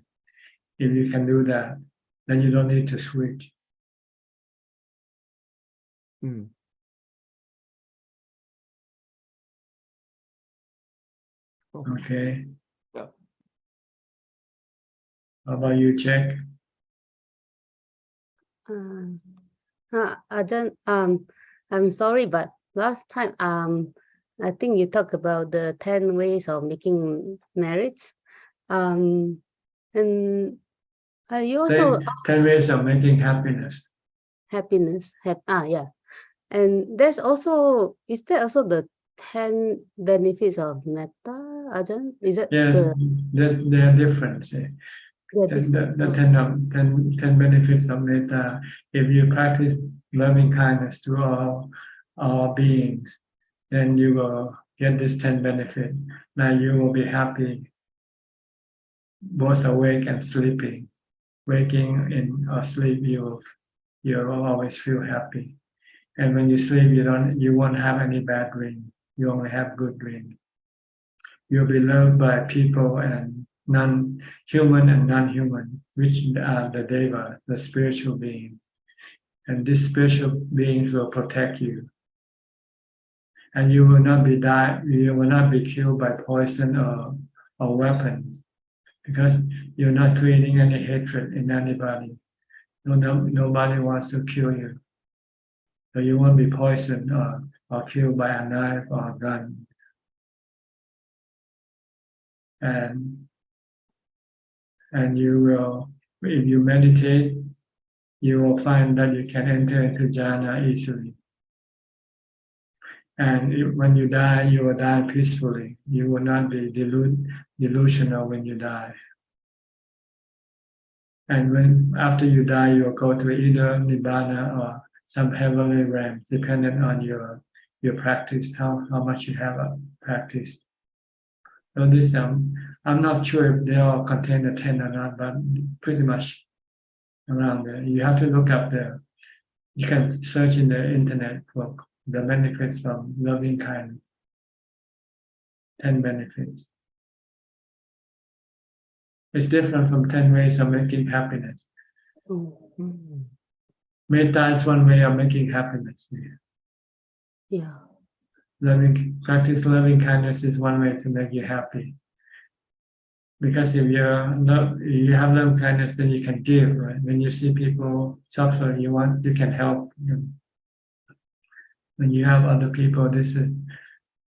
S2: If you can do that, then you don't need to switch. Okay.
S19: Yeah.
S2: How about you, Jack?
S18: Ajaan, I'm sorry, but last time, I think you talked about the 10 ways of making merits. And you also
S2: 10 ways of making happiness.
S18: Yeah. And is there also the 10 benefits of metta, Ajaan? Is it?
S2: Yes, they are different. The 10 benefits of metta. If you practice loving kindness to all beings, then you will get this 10 benefits. Now you will be happy, both awake and sleeping. Waking in or sleep, you will always feel happy. And when you sleep, you won't have any bad dream. You only have good dream. You'll be loved by people and non-human and non-human, which are the deva, the spiritual beings. And these spiritual beings will protect you. And you will not be killed by poison or weapons, because you're not creating any hatred in anybody. Nobody wants to kill you. So you won't be poisoned or killed by a knife or a gun. And you will, if you meditate, you will find that you can enter into jhana easily. And when you die, you will die peacefully. You will not be delusional when you die. And after you die, you will go to either nibbana or some heavenly realm, depending on your practice, how much you have practiced. So this, I'm not sure if they all contain the 10 or not, but pretty much around there. You have to look up there. You can search in the internet for the benefits from loving kindness. 10 benefits. It's different from 10 ways of making happiness. Metta is one way of making happiness.
S18: Yeah.
S2: Practice loving kindness is one way to make you happy. Because if you have loving kindness, then you can give, right? When you see people suffer, you can help. When you have other people, this is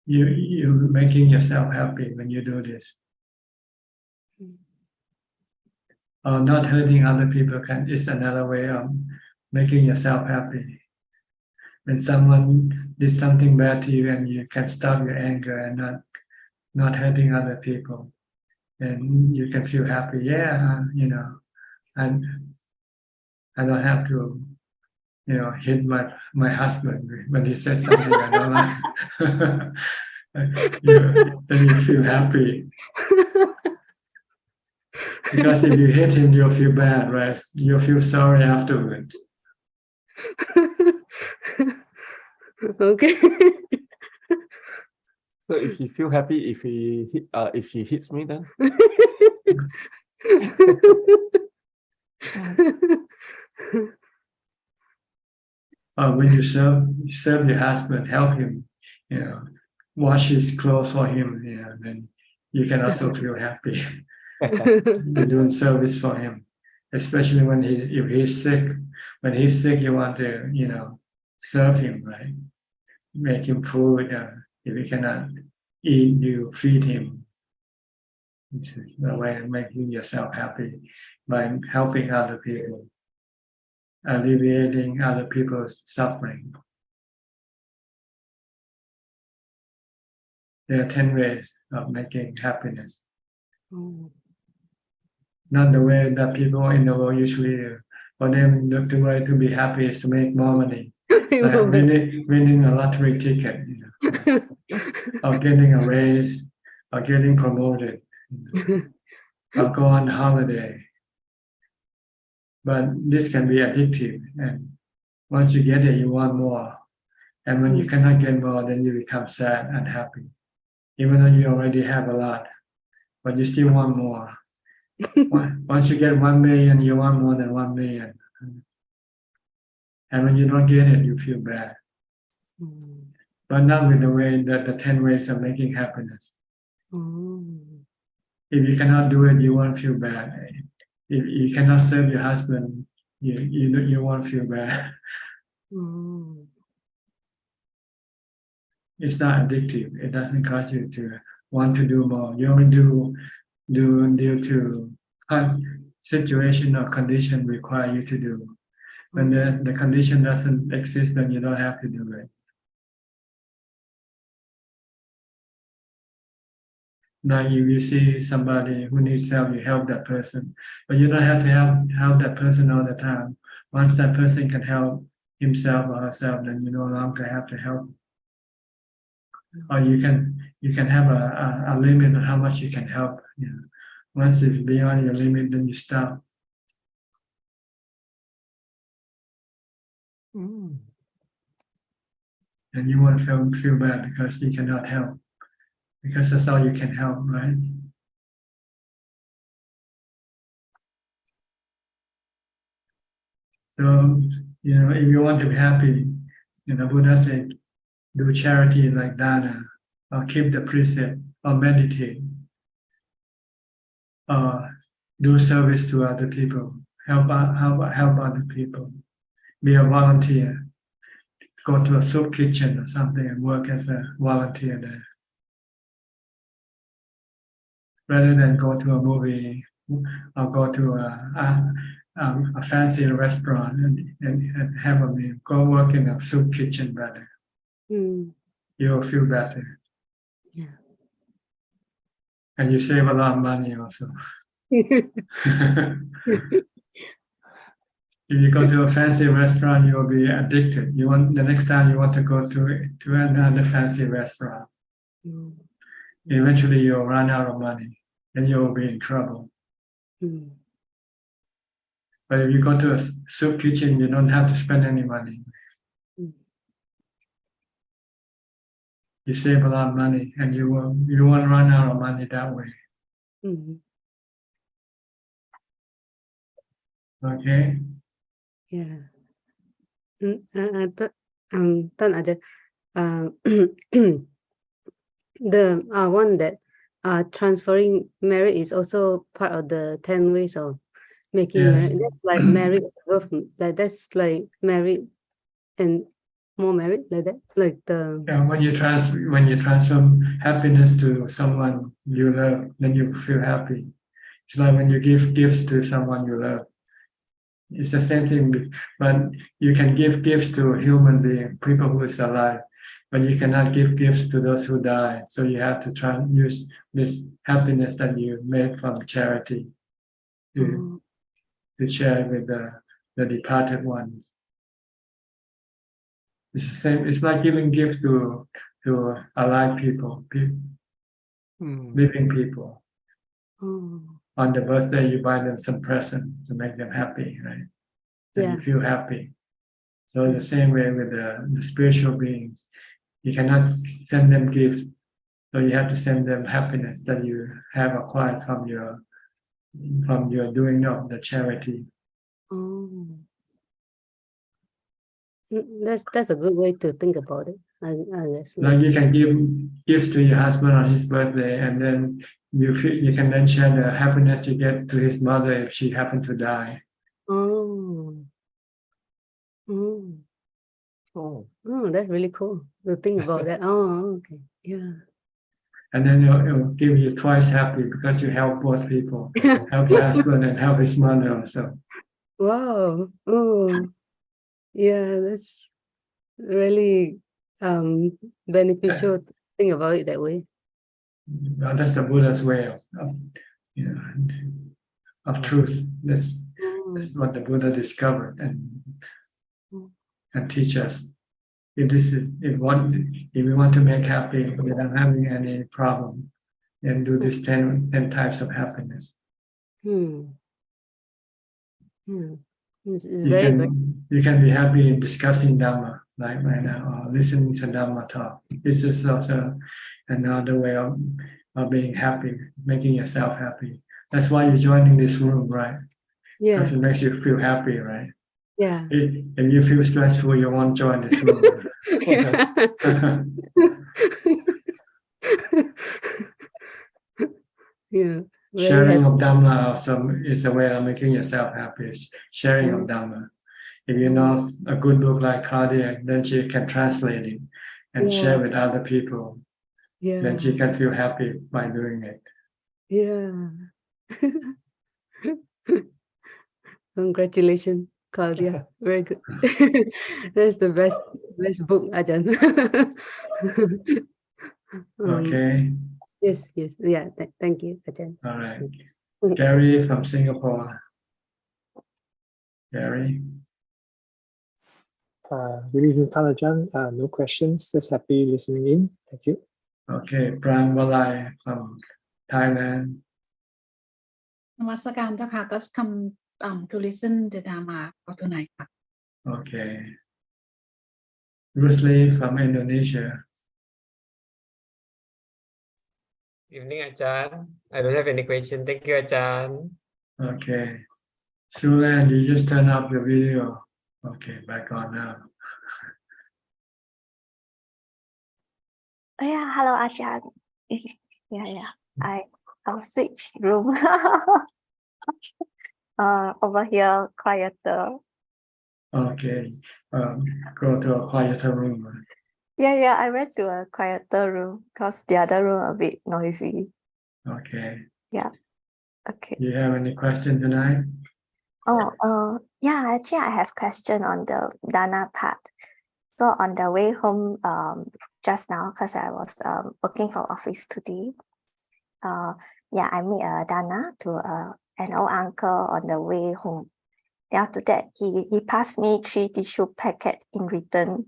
S2: you're making yourself happy when you do this. Not hurting other people is another way of making yourself happy. When someone did something bad to you and you can stop your anger and not hurting other people, and you can feel happy. Yeah, and I don't have to, hit my husband when he says something I don't like. Then you feel happy. Because if you hit him, you'll feel bad, right? You'll feel sorry afterwards.
S18: Okay.
S19: So if she feel happy if she hits me, then
S2: when you serve your husband, help him, wash his clothes for him, then you can also feel happy. You're doing service for him, especially if he's sick. When he's sick, you want to, serve him, right? Make him food. If he cannot eat, you feed him. It's a way of making yourself happy by helping other people, alleviating other people's suffering. There are 10 ways of making happiness. Not the way that people in the world usually do. For them, the way to be happy is to make more money. Like winning a lottery ticket, or getting a raise, or getting promoted, or go on holiday. But this can be addictive, and once you get it, you want more. And when you cannot get more, then you become sad and unhappy, even though you already have a lot, but you still want more. Once you get 1 million, you want more than 1 million. And when you don't get it, you feel bad. But not with the way that the 10 ways of making happiness. If you cannot do it, you won't feel bad. If you cannot serve your husband, you won't feel bad. It's not addictive. It doesn't cause you to want to do more. You only do due to situation or condition require you to do. When the condition doesn't exist, then you don't have to do it. Like if you see somebody who needs help, you help that person. But you don't have to help that person all the time. Once that person can help himself or herself, then you no longer have to help. Or you can have a limit on how much you can help. Once it's beyond your limit, then you stop. and you won't feel bad because you cannot help, because that's all you can help, right? So, if you want to be happy, Buddha said, do charity like dana, or keep the precept, or meditate, or do service to other people, help other people, be a volunteer, go to a soup kitchen or something and work as a volunteer there, rather than go to a movie or go to a fancy restaurant and have a meal. Go work in a soup kitchen better. You will feel better.
S18: Yeah.
S2: And you save a lot of money also. If you go to a fancy restaurant, you will be addicted. The next time you want to go to another fancy restaurant. Eventually you'll run out of money and you will be in trouble. But if you go to a soup kitchen, you don't have to spend any money. You save a lot of money and you won't run out of money that way. Okay?
S18: Yeah. Tan Ajahn, the one that transferring merit is also part of the 10 ways of making
S2: Yes.
S18: merit. That's like merit, like that's like merit and more merit, like that, like the.
S2: Yeah, when you transfer happiness to someone you love, then you feel happy. It's like when you give gifts to someone you love. It's the same thing, but you can give gifts to a human being, people who is alive, but you cannot give gifts to those who die. So you have to try and use this happiness that you made from charity to share with the departed ones. It's the same. It's like giving gifts to alive people, living people. On their birthday, you buy them some present to make them happy, right? And you feel happy. So the same way with the spiritual beings, you cannot send them gifts, so you have to send them happiness that you have acquired from your doing of the charity.
S18: That's a good way to think about it. I guess.
S2: Like you can give gifts to your husband on his birthday, and then you can then share the happiness you get to his mother if she happened to die.
S18: That's really cool to think about that. Okay. Yeah.
S2: And then it'll give you twice happy because you help both people, help your husband and help his mother also.
S18: Wow. Yeah, that's really beneficial to think about it that way.
S2: Well, that's the Buddha's way of truth. That's what the Buddha discovered and teach us. If we want to make happy without having any problem, then do this 10 types of happiness. You can be happy in discussing Dhamma, like right now, or listening to Dhamma talk. This is also another way of being happy, making yourself happy. That's why you're joining this room, right?
S18: Yeah.
S2: Because it makes you feel happy, right?
S18: Yeah.
S2: If you feel stressful, you won't join this room.
S18: Yeah.
S2: Sharing of Dhamma also is a way of making yourself happy. Sharing of Dhamma. If you know a good book like Claudia, then she can translate it and share with other people. Then she can feel happy by doing it.
S18: Yeah. Congratulations, Claudia. Very good. That's the best book, Ajahn.
S2: Okay.
S18: Yes. Yeah. Thank you, Ajahn.
S2: All right. Gary from Singapore. Gary.
S20: Good evening, Ajahn. No questions. Just happy listening in. Thank you.
S2: Okay, Pran Walai from Thailand.
S14: นมัสการเจ้าค่ะ Just come to listen the Dharma for tonight ค่ะ
S2: Okay. Bruce Lee from Indonesia.
S21: Evening, Ajaan. I don't have any question. Thank you, Ajaan.
S2: Okay. Sulan, you just turn up your video. Okay, back on now.
S22: Oh, yeah, hello, Ajahn. Yeah. I'll switch room. Over here, quieter.
S2: Okay. Go to a quieter room.
S22: Yeah, I went to a quieter room because the other room a bit noisy.
S2: Okay.
S22: Yeah. Okay.
S2: Do you have any question tonight?
S22: Yeah, actually I have question on the Dana part. So on the way home, just now, because I was working from office today, I meet Dana to an old uncle on the way home. Then after that, he passed me 3 tissue packet in return.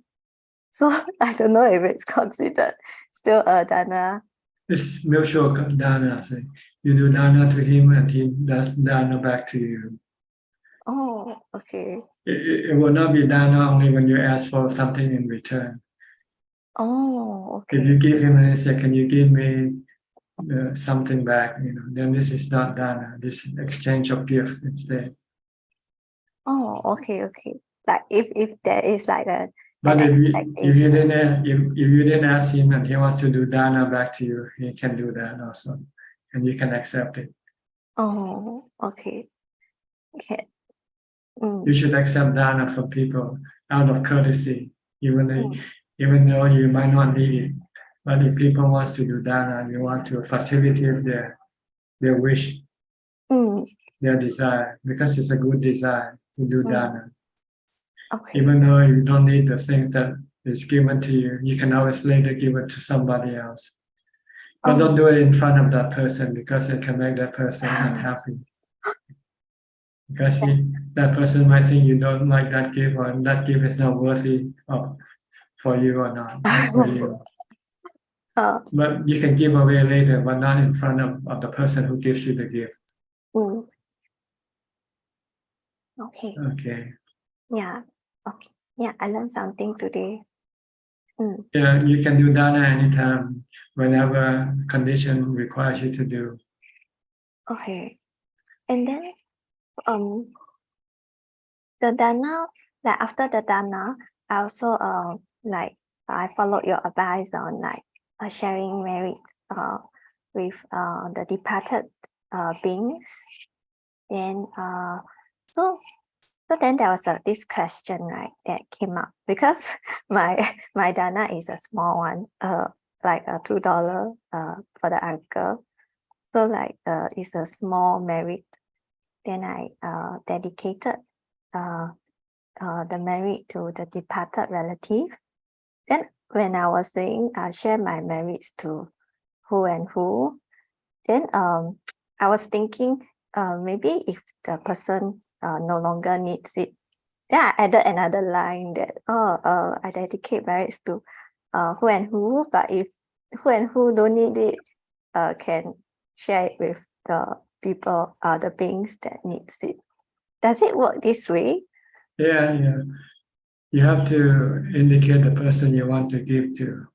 S22: So I don't know if it's considered still a Dana.
S2: It's mutual dana. So you do dana to him and he does dana back to you.
S22: Oh, okay.
S2: It will not be dana only when you ask for something in return.
S22: Oh, okay.
S2: If you give him and say, can you give me something back, then this is not dana. This is exchange of gift instead.
S22: Oh, okay. Like if there is like a
S2: But
S22: an
S2: if you
S22: expectation.
S2: didn't ask him and he wants to do dana back to you, he can do that also, and you can accept it.
S22: Oh, okay.
S2: You should accept dana from people out of courtesy, even though you might not need it. But if people want to do dana, you want to facilitate their wish, their desire, because it's a good desire to do dana.
S22: Okay.
S2: Even though you don't need the things that is given to you, you can always later give it to somebody else. But don't do it in front of that person because it can make that person unhappy. Because that person might think you don't like that gift or that gift is not worthy for you or not for you. But you can give away later, but not in front of the person who gives you the gift.
S22: Okay.
S2: Okay.
S22: Yeah. Okay. Yeah, I learned something today.
S2: Yeah, you can do dana anytime, whenever condition requires you to do.
S22: Okay. And then the dana, like after the dana, I also like I followed your advice on like sharing merit with the departed beings. And so then there was this question, right, that came up because my dana is a small one, like a $2 for the uncle. So like it's a small merit. Then I dedicated the merit to the departed relative. Then when I was saying share my merits to who and who, then I was thinking maybe if the person no longer needs it, then I added another line that I dedicate merits to who and who, but if who and who don't need it, can share it with the people, the beings that needs it. Does it work this way?
S2: Yeah. You have to indicate the person you want to give to.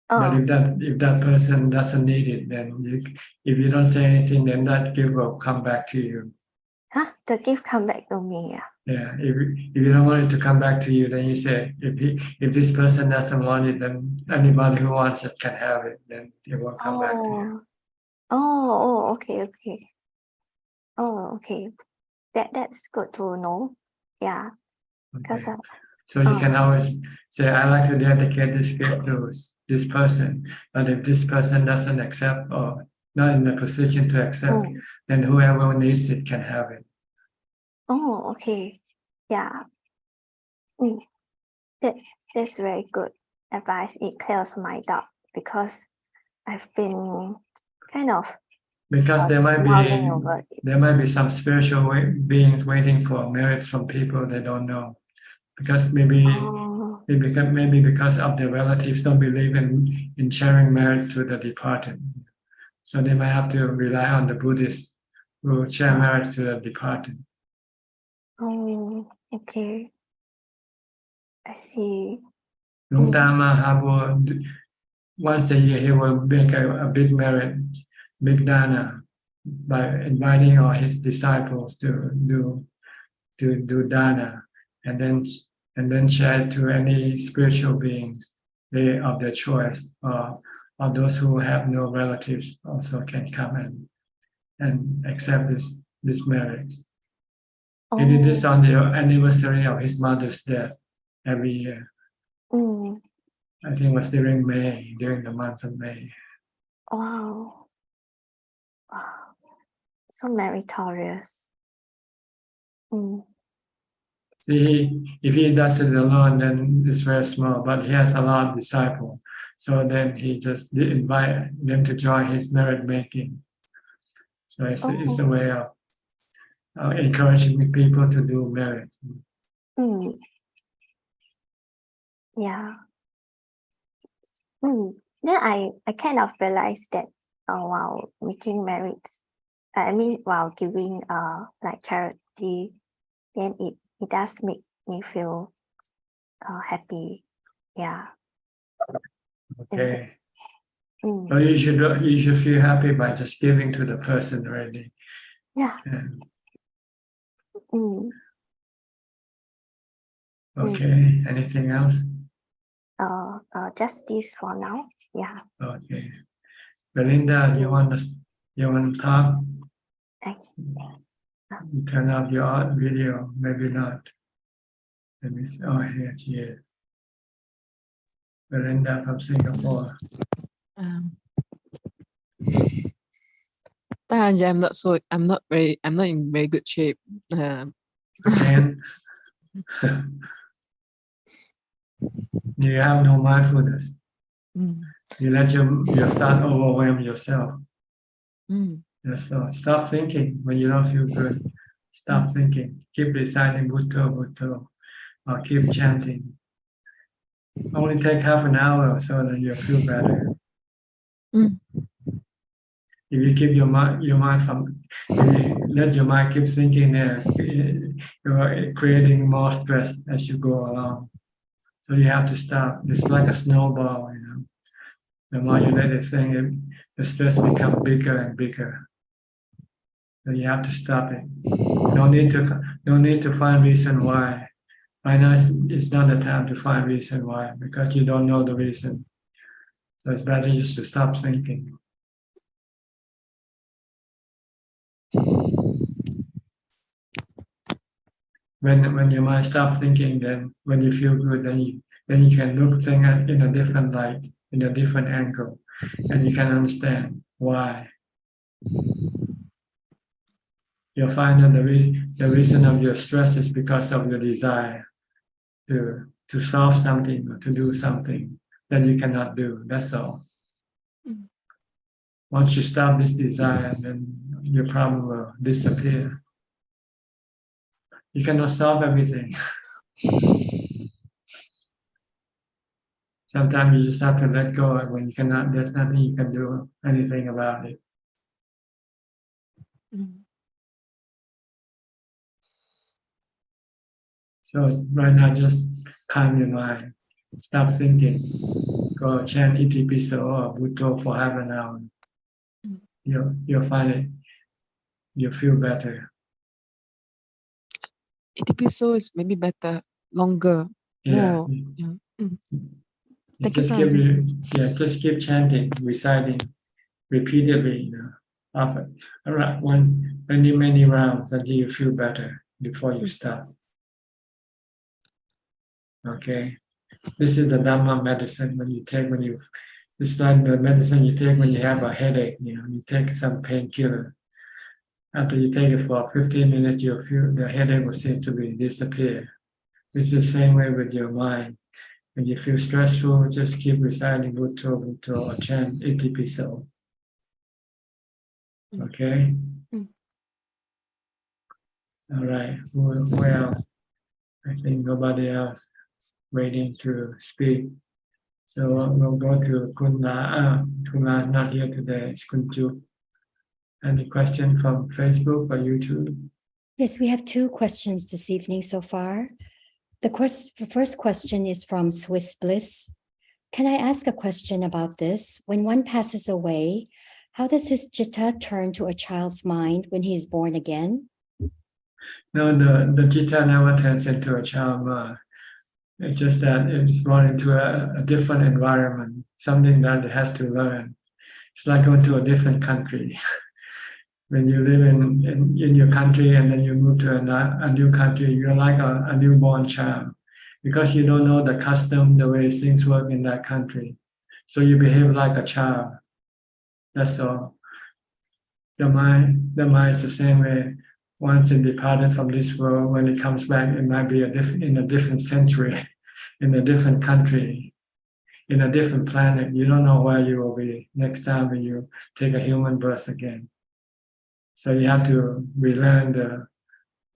S2: But if that person doesn't need it, then if you don't say anything, then that gift will come back to you.
S22: The gift come back to me.
S2: Yeah. If you don't want it to come back to you, then you say if this person doesn't want it, then anybody who wants it can have it. Then it will come back to you.
S22: Okay. Oh, okay. That's good to know. Yeah. Because
S2: So you can always say, I like to dedicate this gift to this person. But if this person doesn't accept or not in a position to accept, then whoever needs it can have it.
S22: Oh, okay. Yeah. That's very good advice. It clears my doubt because I've been kind of
S2: because there might be some spiritual beings waiting for merits from people they don't know. Because maybe because of their relatives don't believe in sharing merits to the departed. So they might have to rely on the Buddhists who share merits to the departed.
S22: Oh, okay. I see.
S2: Long time once a year he will make a big marriage, big dana, by inviting all his disciples to do dana, and then share it to any spiritual beings of their choice, or those who have no relatives also can come and accept this marriage. He did this on the anniversary of his mother's death every year. I think it was during May, during the month of May.
S22: Wow. Wow. So meritorious.
S2: See, if he does it alone, then it's very small, but he has a lot of disciples. So then he just invite them to join his merit making. So it's a way of encouraging people to do merit.
S22: Yeah. Then I kind of realized that while making merits, I mean while giving like charity, then it does make me feel happy. Yeah.
S2: Okay. So you should feel happy by just giving to the person already.
S22: Yeah.
S2: Okay. Anything else?
S22: Just this for now. Yeah.
S2: Okay. Belinda, you want to talk? You turn off your video, maybe not. Let me see. Oh, here she is. Belinda from Singapore.
S3: I'm not in very good shape.
S2: Again, you have no mindfulness. You let yourself overwhelm yourself. So stop thinking when you don't feel good. Stop thinking. Keep reciting Bhutto, Bhutto, or keep chanting. Only take half an hour so that you'll feel better. If you keep your mind from, if you let your mind keep thinking there, you're creating more stress as you go along. So you have to stop. It's like a snowball, you know. The more you let it think, the stress becomes bigger and bigger. So you have to stop it. No need to find reason why. Right now it's not the time to find reason why, because you don't know the reason. So it's better just to stop thinking. When your mind stops thinking, then when you feel good, then you can look things in a different light, in a different angle, and you can understand why. You'll find that the reason of your stress is because of your desire to solve something or to do something that you cannot do. That's all. Once you stop this desire, then your problem will disappear. You cannot solve everything. Sometimes you just have to let go, and when you cannot, there's nothing you can do anything about it. So right now, just calm your mind. Stop thinking. Go chant Itipiso or Bhutto for half an hour. You'll find it. You'll feel better.
S3: Itipiso is maybe better, longer, more. Yeah. Thank you,
S2: Sir. Just keep chanting, reciting repeatedly, often, many rounds until you feel better before you stop. Okay, this is the Dhamma medicine it's like the medicine you take when you have a headache. You take some painkiller. After you take it for 15 minutes, you'll feel the headache will seem to disappear. It's the same way with your mind. When you feel stressful, just keep reciting Bhutto, Bhutto, or chant Itipiso. Okay? All right. Well, I think nobody else waiting to speak. So we'll go to Kunla. Kunla not here today. It's Kunju. Any question from Facebook or YouTube?
S4: Yes, we have two questions this evening so far.
S1: The first question is from Swiss Bliss. Can I ask a question about this? When one passes away, how does his citta turn to a child's mind when he is born again?
S2: No, the citta never turns into a child mind. It's just that it's born into a different environment, something that it has to learn. It's like going to a different country. When you live in your country and then you move to a new country, you're like a newborn child because you don't know the custom, the way things work in that country. So you behave like a child. That's all. The mind is the same way. Once it departed from this world, when it comes back, it might be in a different century, in a different country, in a different planet. You don't know where you will be next time when you take a human birth again. So you have to relearn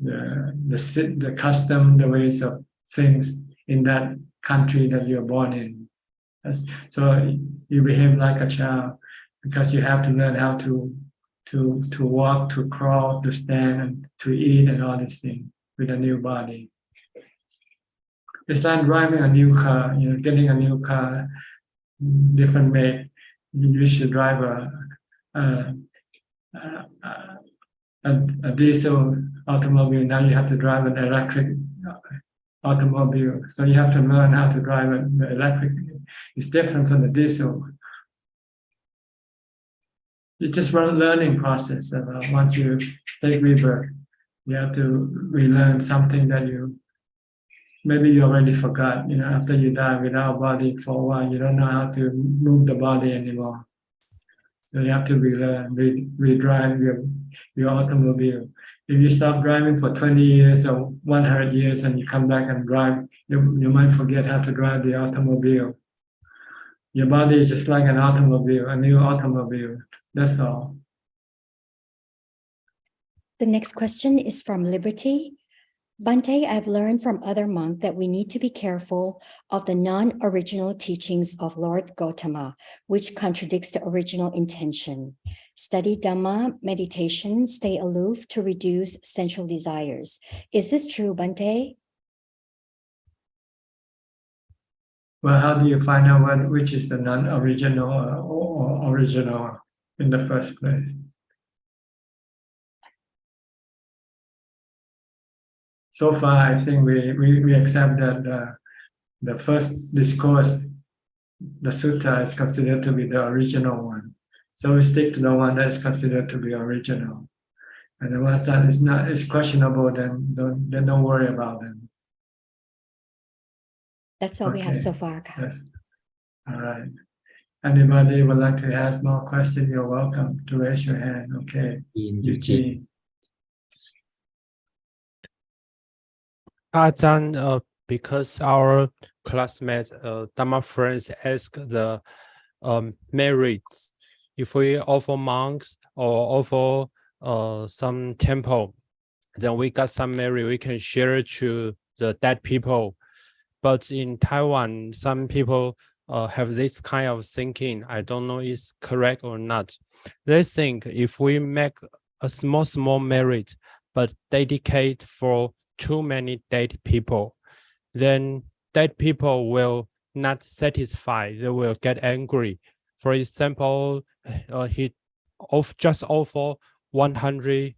S2: the custom, the ways of things in that country that you're born in. So you behave like a child because you have to learn how to walk, to crawl, to stand, and to eat, and all these things with a new body. It's like driving a new car. Getting a new car, different make. You should drive a diesel automobile. Now you have to drive an electric automobile. So you have to learn how to drive an electric. It's different from the diesel. It's just a learning process. Once you take rebirth, you have to relearn something that maybe you already forgot. After you die without body for a while, you don't know how to move the body anymore. So you have to relearn, redrive your automobile. If you stop driving for 20 years or 100 years and you come back and drive, you might forget how to drive the automobile. Your body is just like an automobile, a new automobile. That's all.
S1: The next question is from Liberty. Bhante, I've learned from other monks that we need to be careful of the non-original teachings of Lord Gautama, which contradicts the original intention. Study Dhamma, meditation, stay aloof to reduce sensual desires. Is this true, Bhante?
S2: Well, how do you find out which is the non-original or original in the first place? So far, I think we accept that the first discourse, the sutta, is considered to be the original one. So we stick to the one that is considered to be original. And the ones that is questionable, then don't worry about them.
S1: That's all we have so far.
S2: Yes. All right. Anybody would like to ask more questions? You're welcome to raise your hand. Okay. Eugene.
S4: Ajaan, because our classmates, Dhamma friends, ask the merits. If we offer monks or offer some temple, then we got some merit we can share to the dead people. But in Taiwan, some people have this kind of thinking. I don't know if it's correct or not. They think if we make a small merit, but dedicate for too many dead people, then dead people will not satisfy. They will get angry. For example, he just offer 100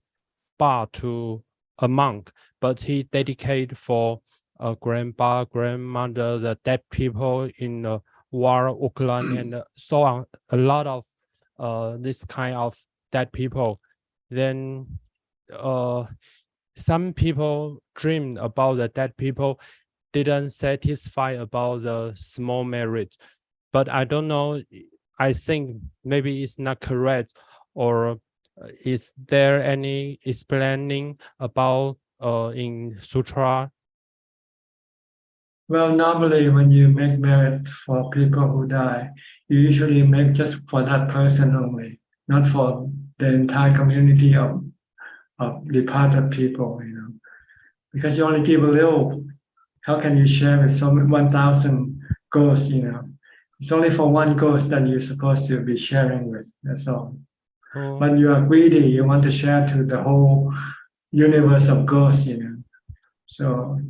S4: baht to a monk, but he dedicate for a grandpa, grandmother, the dead people in the war, Ukraine, and so on. A lot of this kind of dead people. Then some people dream about the dead people, didn't satisfy about the small merit. But I don't know, I think maybe it's not correct, or is there any explaining about in Sutra?
S2: Well, normally when you make merit for people who die, you usually make just for that person only, not for the entire community of departed people, because you only give a little. How can you share with 1,000 ghosts, It's only for one ghost that you're supposed to be sharing with, that's all.
S4: Oh.
S2: But you are greedy, you want to share to the whole universe of ghosts, So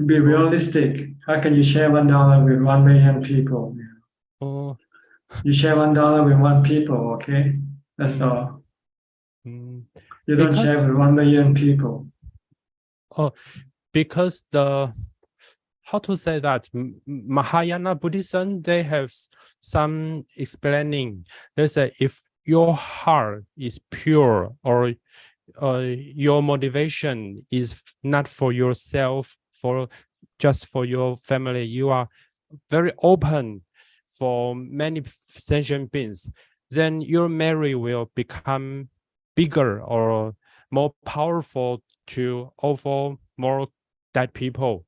S2: Be realistic. How can you share $1 with 1 million people?
S4: Oh.
S2: You share $1 with 1 people, okay? That's all. You don't share with 1 million people.
S4: Oh, because how to say that Mahayana Buddhism, they have some explaining. They say if your heart is pure or your motivation is not for yourself, just for your family, you are very open for many sentient beings, then your merit will become bigger or more powerful to offer more dead people.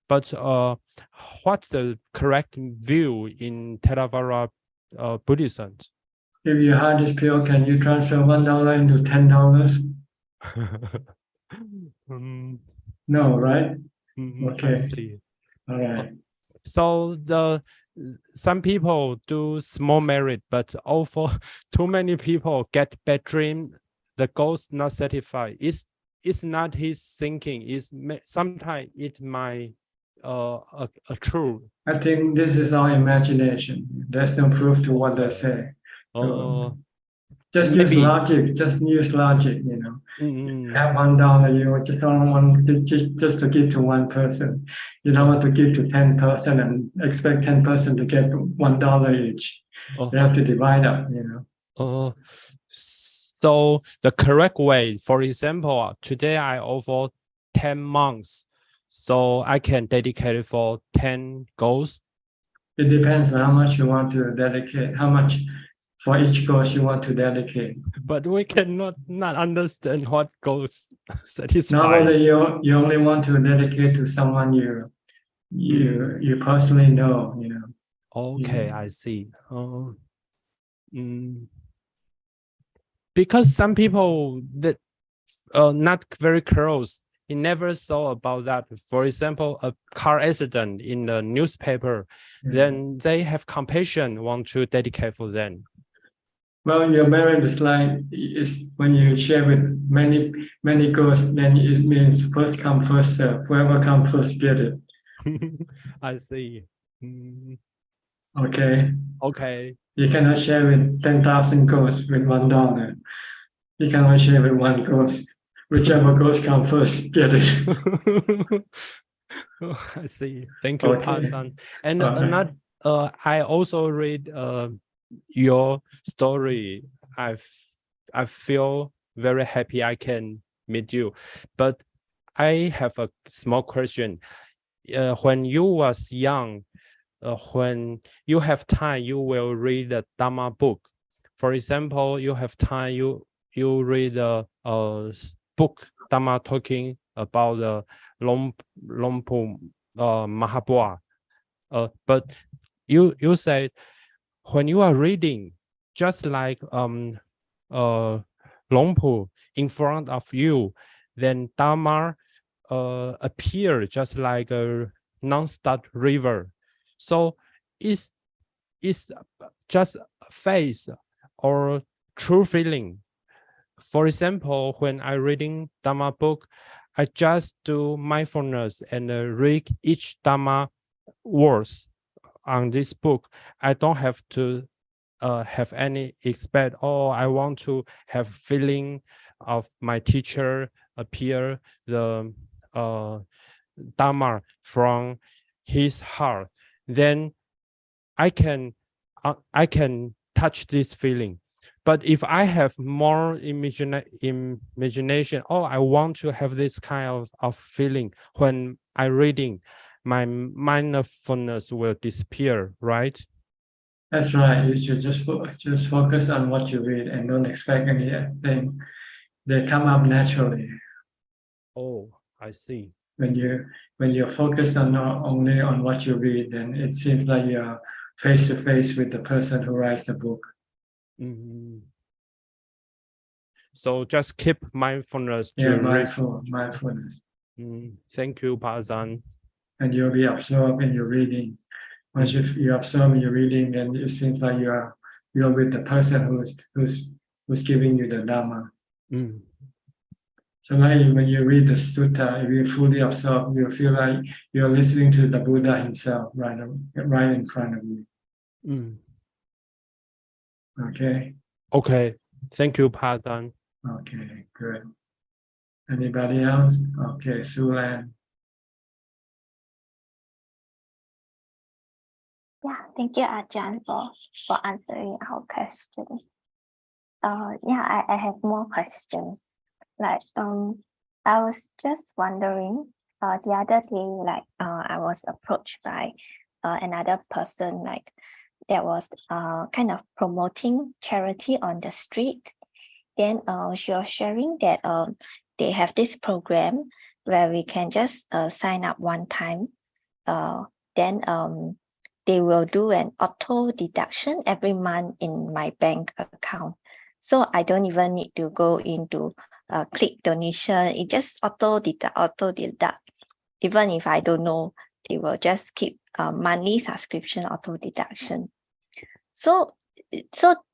S4: But what's the correct view in Theravada Buddhism?
S2: If your heart is pure, can you transfer $1 into $10? No, right? Okay.
S4: I see.
S2: All right.
S4: So some people do small merit, but also too many people get bad dream. The goals not satisfied. It's not his thinking. Sometimes it might a true.
S2: I think this is our imagination. There's no proof to what they say. So just use logic. Just use logic. Have $1, you just don't want just to give to 1 person. You don't want to give to 10 person and expect 10 person to get $1 each. You have to divide up.
S4: So the correct way, for example, today I offer 10 months, so I can dedicate it for 10 goals.
S2: It depends on how much you want to dedicate, how much for each goal you want to dedicate.
S4: But we cannot not understand what goals satisfy.
S2: Normally, you only want to dedicate to someone you personally know.
S4: Okay, I see. Because some people that not very close, he never saw about that. For example, a car accident in the newspaper, then they have compassion, want to dedicate for them.
S2: Well, your merit is like when you share with many goals, then it means first come, first serve. Whoever comes first, get it.
S4: I see.
S2: Okay.
S4: Okay.
S2: You cannot share with 10,000 goals with $1. You can only share with 1 ghost. Whichever ghost comes first, get it.
S4: I see. Thank you, Pasan. And another, I also read your story. I feel very happy I can meet you. But I have a small question. When you was young, when you have time, you will read the Dhamma book. For example, you have time, you read the book Dhamma talking about the Lompo Mahabua. But you said when you are reading, just like Lompo in front of you, then Dhamma appear just like a non-stop river. So it's just face or true feeling. For example, when I reading Dhamma book, I just do mindfulness and read each Dhamma words on this book. I don't have to have any expect, I want to have feeling of my teacher appear the Dhamma from his heart. Then I can touch this feeling. But if I have more imagination, I want to have this kind of feeling when I'm reading, my mindfulness will disappear, right?
S2: That's right. You should just focus on what you read and don't expect anything. They come up naturally.
S4: Oh, I see.
S2: When you're focused only on what you read, then it seems like you're face to face with the person who writes the book.
S4: So just keep mindfulness to
S2: mindfulness.
S4: Thank you, Pazan.
S2: And you'll be absorbed in your reading. Once you absorb in your reading, then it seems like you're with the person who's giving you the Dhamma. So like when you read the sutta, if you fully absorb, you feel like you're listening to the Buddha himself right in front of you. Okay.
S4: Okay. Thank you, Pardon.
S2: Okay, good. Anybody else? Okay, Sulan.
S22: Yeah, thank you, Ajaan, for answering our question. Yeah, I have more questions. Like, I was just wondering, the other day, like, I was approached by another person, like, that was kind of promoting charity on the street. Then she was sharing that they have this program where we can just sign up one time. Then they will do an auto deduction every month in my bank account. So I don't even need to go into click donation. It just auto deduct. Even if I don't know, they will just keep monthly subscription auto deduction. So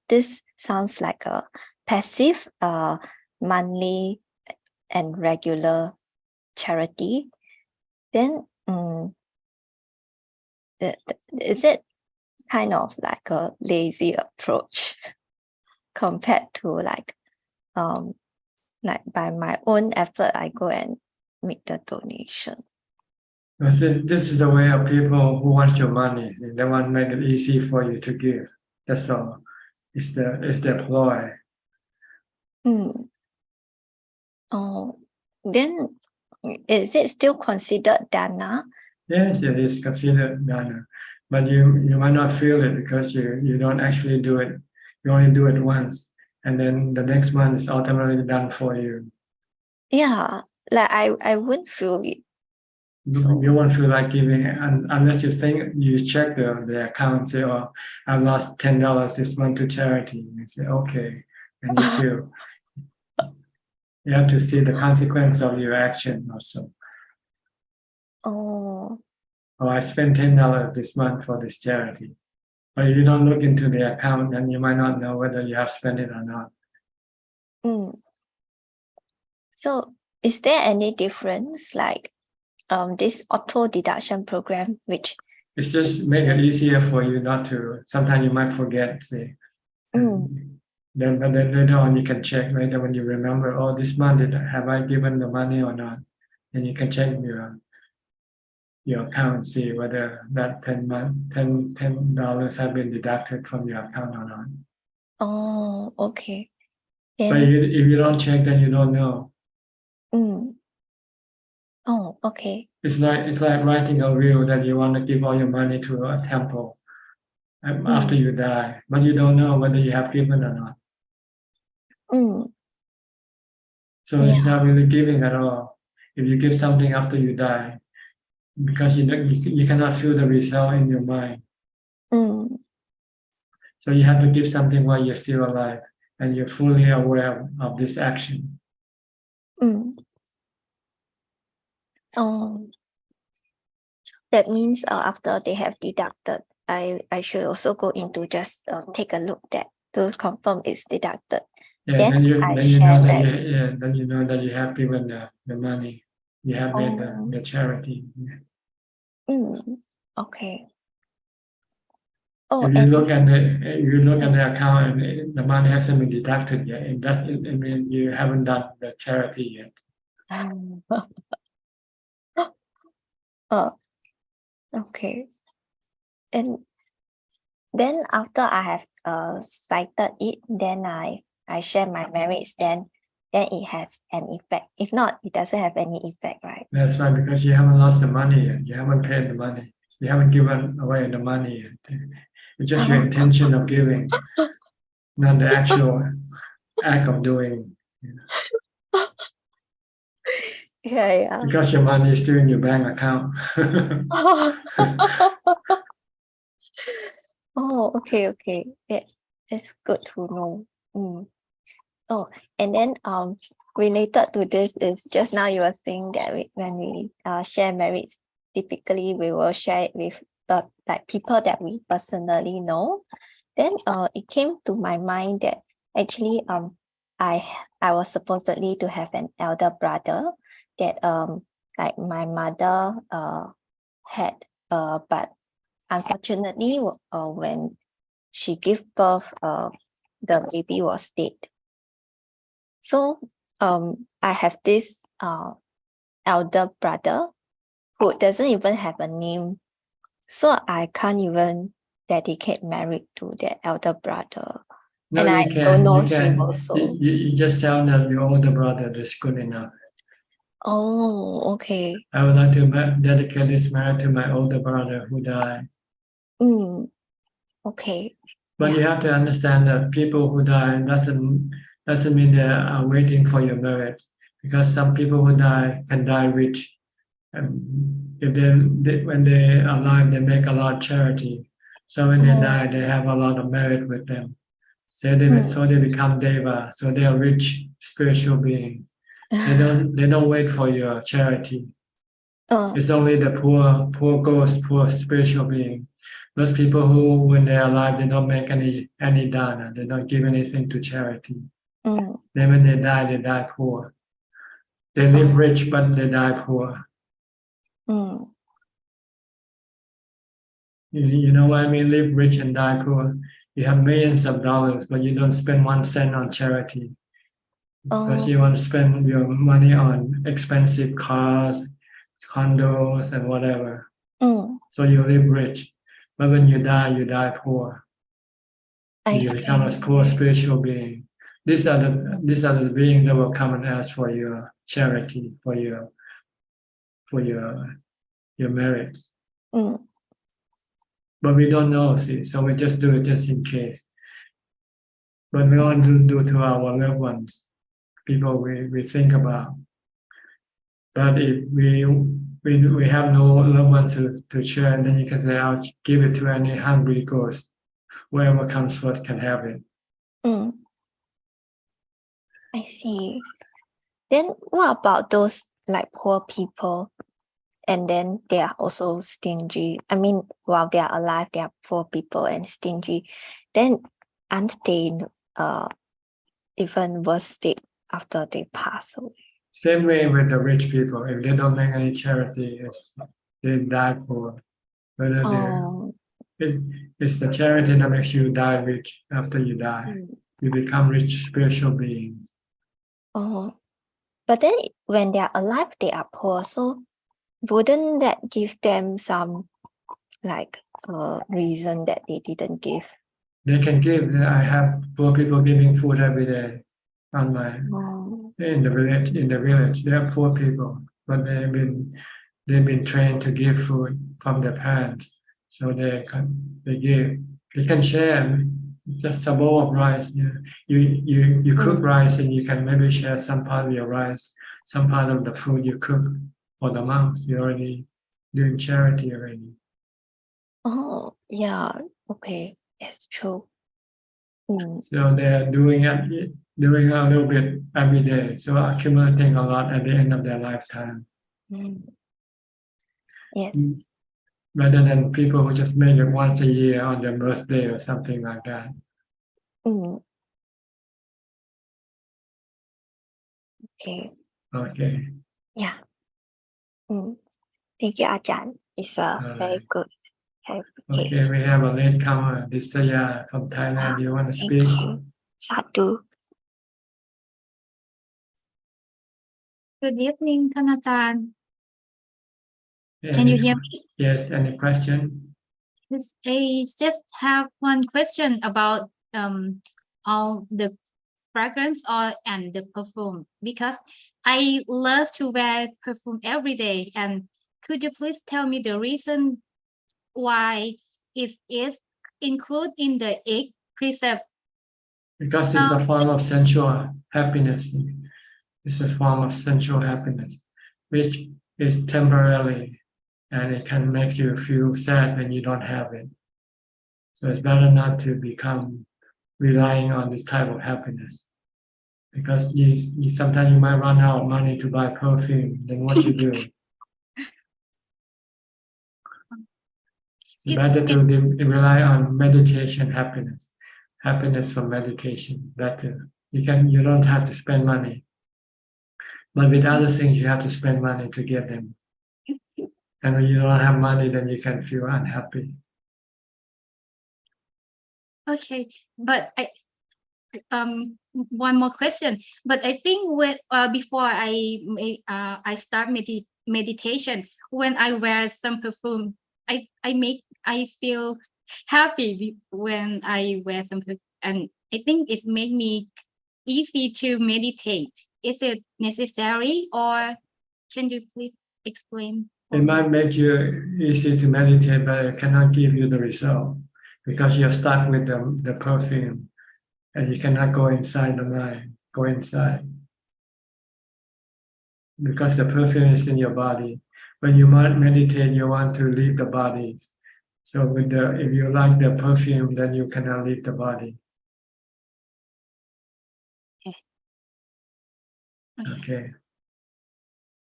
S22: this sounds like a passive monthly and regular charity. Then is it kind of like a lazy approach compared to like by my own effort I go and make the donation?
S2: This is the way of people who want your money. They want to make it easy for you to give. That's all. It's their ploy.
S22: Oh, then is it still considered dana?
S2: Yes, it is considered dana, but you might not feel it because you don't actually do it. You only do it once, and then the next month is automatically done for you.
S22: Yeah, like I wouldn't feel it.
S2: You won't feel like giving unless you check the account and say, "Oh, I lost $10 this month to charity." And you say, "Okay," and you feel. You have to see the consequence of your action also.
S22: Oh,
S2: I spent $10 this month for this charity. But if you don't look into the account, then you might not know whether you have spent it or not.
S22: So is there any difference, like this auto deduction program, which
S2: it's just make it easier for you not to. Sometimes you might forget, say. Then later on you can check later when you remember, oh, this month have I given the money or not? And you can check your account and see whether that $10 have been deducted from your account or not.
S22: Oh, okay.
S2: But if you don't check, then you don't know.
S22: Oh, okay.
S2: It's like writing a will that you want to give all your money to a temple after you die, but you don't know whether you have given or not. So it's not really giving at all. If you give something after you die, because you cannot feel the result in your mind. So you have to give something while you're still alive and you're fully aware of this action.
S22: Oh, that means after they have deducted, I should also go into just take a look that to confirm it's deducted.
S2: Yeah, then you know that you have given the money. You have made the charity.
S22: Okay.
S2: If you look at the account and the money hasn't been deducted yet, it means you haven't done the charity yet.
S22: Okay. And then after I have cited it, then I share my merits, then it has an effect. If not, it doesn't have any effect, right?
S2: That's right, because you haven't lost the money yet. You haven't paid the money. You haven't given away the money yet. It's just your intention of giving, not the actual act of doing.
S22: Yeah.
S2: Because your money is still in your bank account.
S22: Oh, okay. That's good to know. Oh, and then related to this is just now you were saying that when we share merits, typically we will share it with like people that we personally know. Then it came to my mind that actually I was supposedly to have an elder brother that like my mother had but unfortunately when she gave birth the baby was dead. So I have this elder brother who doesn't even have a name, so I can't even dedicate marriage to the elder brother.
S2: No,
S22: and
S2: you
S22: I
S2: can.
S22: don't know
S2: You
S22: him
S2: can.
S22: also.
S2: You just tell them your older brother is good enough.
S22: Oh, okay.
S2: I would like to dedicate this marriage to my older brother who died.
S22: Okay.
S2: But you have to understand that people who die doesn't mean they are waiting for your marriage, because some people who die can die rich. If when they are alive, they make a lot of charity. So when they die, they have a lot of merit with them. So they become deva. So they are rich spiritual beings. They don't wait for your charity. It's only the poor ghost, poor spiritual being. Those people who, when they're alive, they don't make any dana. They don't give anything to charity. Then when they die poor. They live rich, but they die poor. You know what I mean? Live rich and die poor. You have millions of dollars, but you don't spend 1 cent on charity. Because you want to spend your money on expensive cars, condos, and whatever. So you live rich. But when you die poor. You become a poor spiritual being. These are the beings that will come and ask for your charity, for your merits. But we don't know, see, so we just do it just in case. But we want to do to our loved ones, people we think about. But if we have no loved ones to share, then you can say, I'll give it to any hungry ghost. Whoever comes first can have it.
S22: I see. Then what about those like poor people and then they are also stingy? I mean, while they are alive, they are poor people and stingy. Then aren't they even worse state after they pass away?
S2: Same way with the rich people. If they don't make any charity, they die poor. Whether it's the charity that makes you die rich after you die. You become rich spiritual beings.
S22: But then when they are alive, they are poor. So wouldn't that give them some like reason that they didn't give?
S2: They can give. I have poor people giving food every day on my in the village. They are poor people, but they've been trained to give food from their parents, so they give. They can share just a bowl of rice. You cook rice and you can maybe share some part of your rice, some part of the food you cook for the monks. You're already doing charity already.
S22: Oh yeah, okay, that's true.
S2: So they're doing a little bit every day, so accumulating a lot at the end of their lifetime.
S22: Yes.
S2: Rather than people who just make it once a year on their birthday or something like that.
S22: Okay.
S2: Okay.
S22: Yeah. Thank you, Ajahn. It's very good.
S2: Okay, we have a latecomer, Disaya from Thailand. Do you want to speak?
S22: Sadhu.
S14: Good evening,ท่านอาจารย์. Can you hear me?
S2: Yes, any question?
S14: Yes, I just have one question about all the fragrance and the perfume, because I love to wear perfume every day. And could you please tell me the reason why it is included in the 8th precept?
S2: Because it's a form of sensual happiness. It's a form of sensual happiness, which is temporary, and it can make you feel sad when you don't have it. So it's better not to become relying on this type of happiness, because sometimes you might run out of money to buy perfume. Then what you do? It's better to rely on meditation happiness from meditation. Better. You don't have to spend money. But with other things, you have to spend money to get them. And when you don't have money, then you can feel unhappy.
S14: Okay, but one more question. But I think when before I start meditation, when I wear some perfume, I feel happy when I wear some perfume, and I think it made me easy to meditate. Is it necessary, or can you please explain?
S2: It might make you easy to meditate, but it cannot give you the result because you're stuck with the perfume and you cannot go inside the mind, go inside. Because the perfume is in your body. When you meditate, you want to leave the body. So if you like the perfume, then you cannot leave the body. Okay.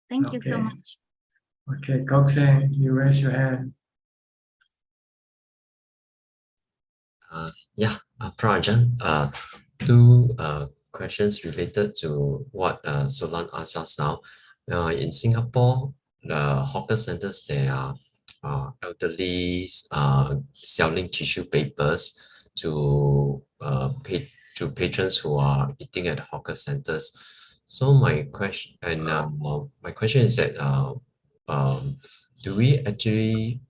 S14: Thank you so much.
S2: Okay, Gokseng, you raise your hand.
S9: Yeah, Ajaan, two questions related to what Solan asked us now. In Singapore, the hawker centers, there are elderly selling tissue papers to patrons who are eating at hawker centers. So my question is that do we actually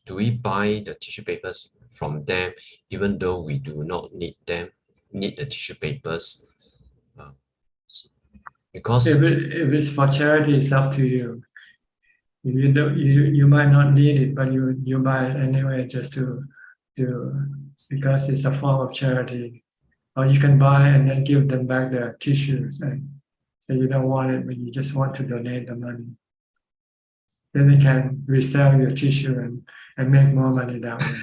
S9: do we buy the tissue papers from them even though we do not need the tissue papers? Because
S2: if it's for charity, it's up to you. You might not need it, but you buy it anyway just to because it's a form of charity. Or you can buy and then give them back the tissues and say you don't want it, but you just want to donate the money. Then they can resell your tissue and make more money that way.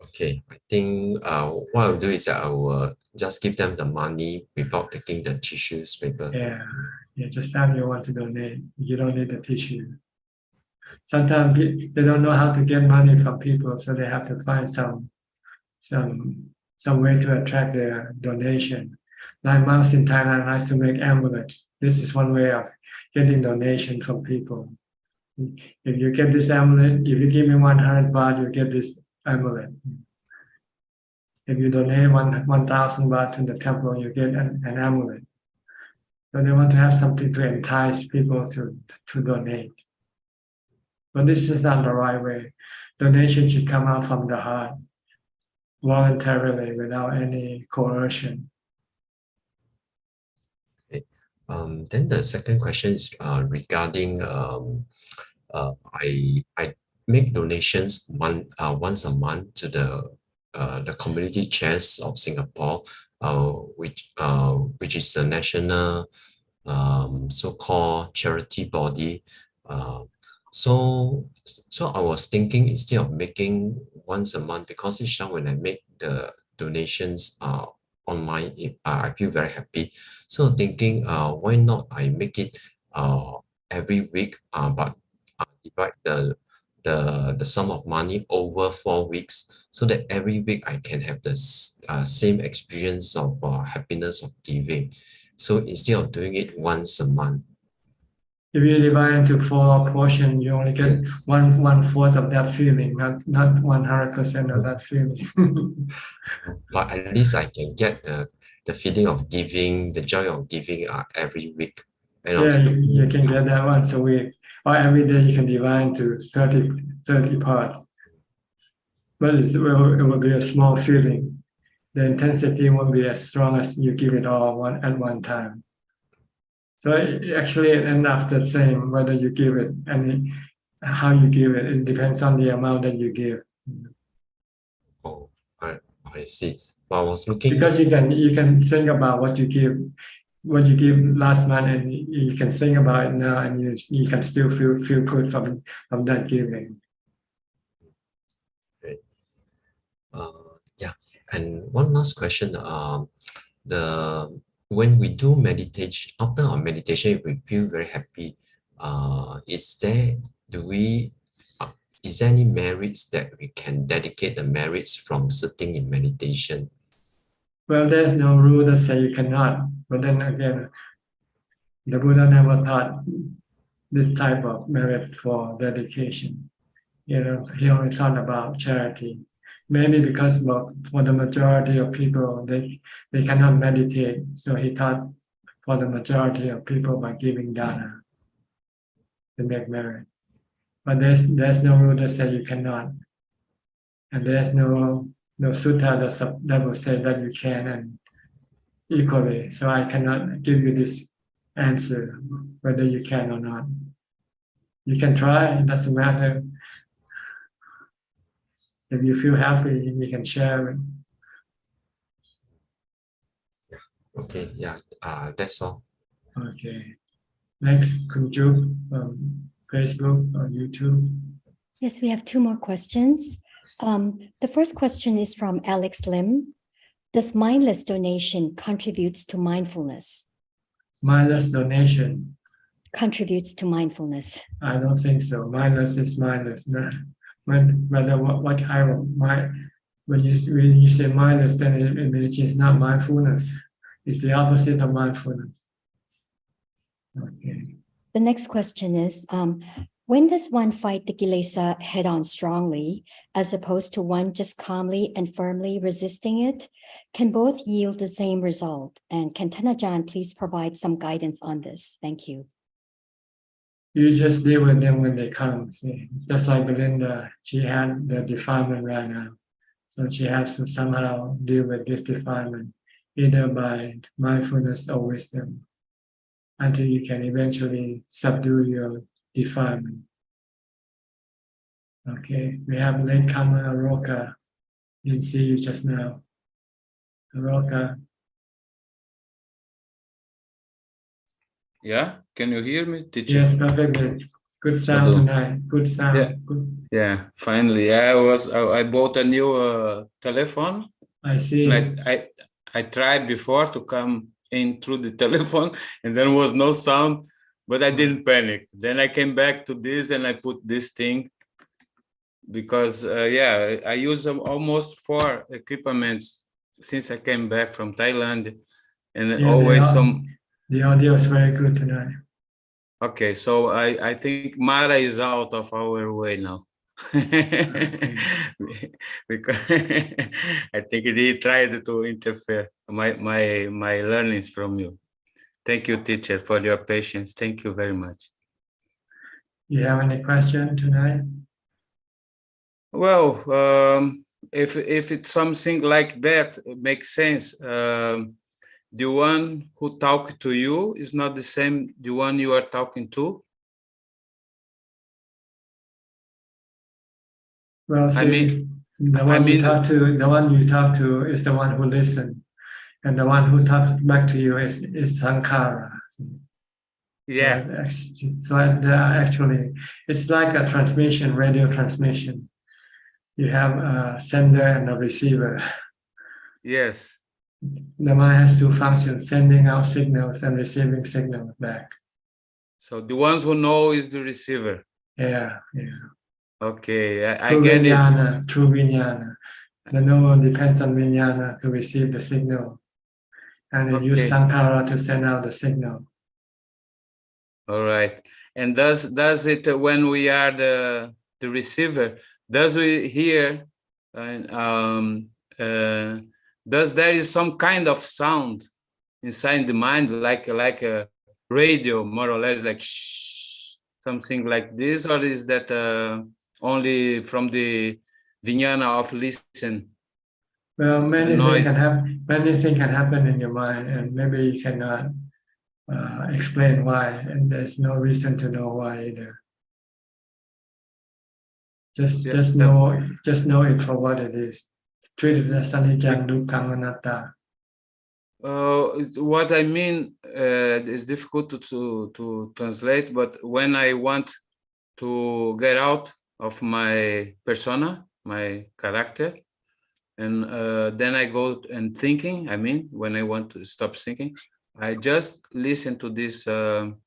S9: Okay, I think what I'll do is I will just give them the money without taking the tissues paper.
S2: Yeah, just tell you want to donate. You don't need the tissue. Sometimes they don't know how to get money from people, so they have to find some way to attract their donation. Like monks in Thailand likes to make amulets. This is one way of getting donation from people. If you get this amulet, if you give me 100 baht, you get this amulet. If you donate 1,000 baht to the temple, you get an amulet. So they want to have something to entice people to donate. But this is not the right way. Donation should come out from the heart, voluntarily, without any coercion.
S9: Then the second question is regarding I make donations once a month to the community chest of Singapore, which is the national so-called charity body. So I was thinking instead of making once a month, because each time when I make the donations online, I feel very happy. So thinking, why not I make it every week, but divide the sum of money over 4 weeks, so that every week I can have the same experience of happiness of giving. So instead of doing it once a month.
S2: If you divide into 4 portions, you only get one fourth of that feeling, not 100% of that feeling.
S9: But at least I can get the feeling of giving, the joy of giving every week. And
S2: you can get that once a week, or every day you can divide into 30 parts. But it will be a small feeling. The intensity won't be as strong as you give it all at one time. So actually it ends up the same whether you give it and how you give it. It depends on the amount that you give.
S9: Oh, I see. But I was looking
S2: because you can think about what you give last month, and you can think about it now, and you can still feel good from that giving.
S9: Great. Yeah, and one last question. When we do meditation, after our meditation, if we feel very happy, is there any merits that we can dedicate the merits from sitting in meditation?
S2: Well, there's no rule that say you cannot, but then again, the Buddha never taught this type of merit for dedication. He only taught about charity. Maybe because for the majority of people, they cannot meditate, so he taught for the majority of people by giving dana to make merit. But there's no rule that say you cannot, and there's no sutta that will say that you can and equally. So I cannot give you this answer whether you can or not. You can try, it doesn't matter. If you feel happy, you can share it.
S9: Okay, yeah, that's all.
S2: Okay. Next, Kunju, Facebook or YouTube.
S1: Yes, we have two more questions. The first question is from Alex Lim. Does mindless donation contributes to mindfulness?
S2: Mindless donation.
S1: Contributes to mindfulness.
S2: I don't think so. Mindless is mindless. No. Whether what kind of mind, when you say mindless, then it means it's not mindfulness. It's the opposite of mindfulness. Okay.
S1: The next question is, when does one fight the kilesa head-on strongly, as opposed to one just calmly and firmly resisting it? Can both yield the same result? And can Ajaan please provide some guidance on this? Thank you.
S2: You just deal with them when they come. See? Just like Belinda, she had the defilement right now. So she has to somehow deal with this defilement, either by mindfulness or wisdom, until you can eventually subdue your defilement. Okay, we have latecomer Aroka. Didn't see you just now. Aroka.
S5: Yeah, can you hear me, teacher?
S2: Yes, perfectly. Good sound tonight. Good sound.
S5: Yeah,
S2: good.
S5: yeah. Finally, I bought a new telephone.
S2: I see.
S5: Like I tried before to come in through the telephone, and there was no sound, but I didn't panic. Then I came back to this, and I put this thing because I use almost 4 equipments since I came back from Thailand, and always
S2: The audio is very good tonight.
S5: Okay, so I think Mara is out of our way now. Because I think he tried to interfere my learnings from you. Thank you, teacher, for your patience. Thank you very much.
S2: You have any question tonight?
S5: Well, if it's something like that, it makes sense. The one who talked to you is not the same the one you are talking to.
S2: Well, see, the one you talk to is the one who listened, and the one who talks back to you is Sankara.
S5: Yeah.
S2: So actually, it's like a transmission, radio transmission. You have a sender and a receiver.
S5: Yes.
S2: The mind has two functions, sending out signals and receiving signals back.
S5: So the ones who know is the receiver.
S2: Yeah.
S5: Okay, I get it.
S2: True vinyana. The knower depends on vinyana to receive the signal. And it uses Sankara to send out the signal.
S5: All right. And does it when we are the receiver, does we hear does there is some kind of sound inside the mind, like a radio, more or less, like shh, something like this, or is that only from the vijnana of listen?
S2: Well, many things can happen in your mind, and maybe you cannot explain why, and there's no reason to know why either. Just know it for what it is. Treat it as anicca, dukkha, anatta.
S5: What I mean is difficult to translate, but when I want to get out of my persona, my character, and then I go and thinking, I mean, when I want to stop thinking, I just listen to this like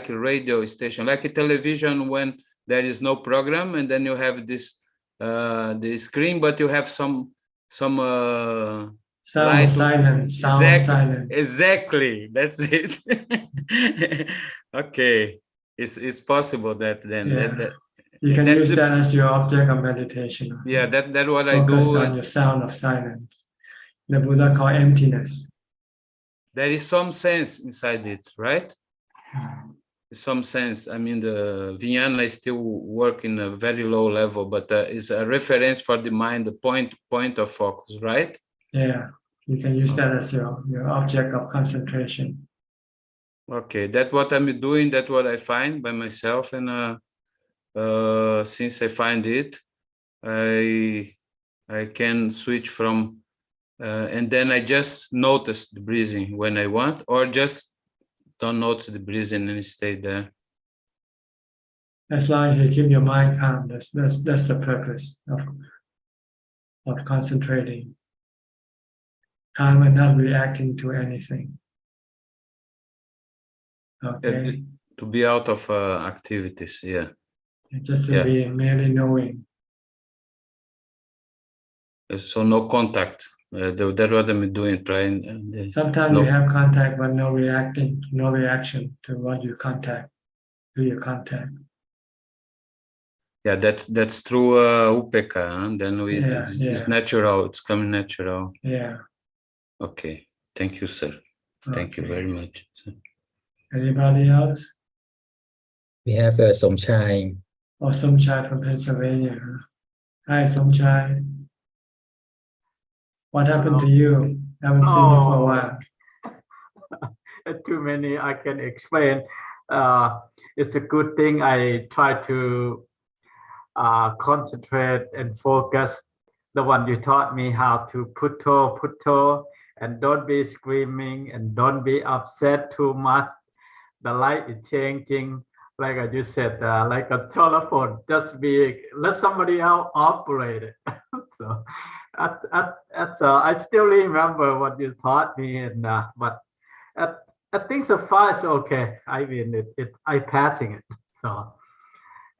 S5: a radio station, like a television when there is no program, and then you have this the screen, but you have some
S2: Sound
S5: light.
S2: of silence. Sound of silence.
S5: Exactly. That's it. Okay. It's possible that then
S2: Yeah. You can use that as your object of meditation.
S5: Yeah, that's what I
S2: Focus
S5: do.
S2: on your sound of silence. The Buddha called emptiness.
S5: There is some sense inside it, right? Some sense. I mean, the Vijnana is still work in a very low level, but it's a reference for the mind, the point of focus, right?
S2: Yeah, you can use that as your object of concentration.
S5: Okay, that's what I'm doing. That's what I find by myself, and since I find it, I can switch from, and then I just notice the breathing when I want, or just don't notice the breathing and stay there.
S2: As long as you keep your mind calm, that's the purpose of concentrating. Calm and not reacting to anything. Okay.
S5: To be out of activities, yeah.
S2: Just to be merely knowing.
S5: So no contact. That's what I'm doing. Trying.
S2: Sometimes you have contact, but no reaction to what you contact. To your contact.
S5: Yeah, that's through upeka. Huh? Then it's natural. It's coming natural.
S2: Yeah.
S5: Okay. Thank you, sir. Thank you very much. Sir.
S2: Anybody else?
S21: We have Somchai.
S2: Oh, Suchart from Pennsylvania. Hi, Suchart. What happened to you? Haven't seen you for a while.
S21: Too many I can explain. It's a good thing I try to concentrate and focus. The one you taught me how to putto, and don't be screaming and don't be upset too much. The light is changing, like I just said, like a telephone. Just let somebody else operate it. So I still remember what you taught me, and but I think so far it's okay. I mean, I passing it. So,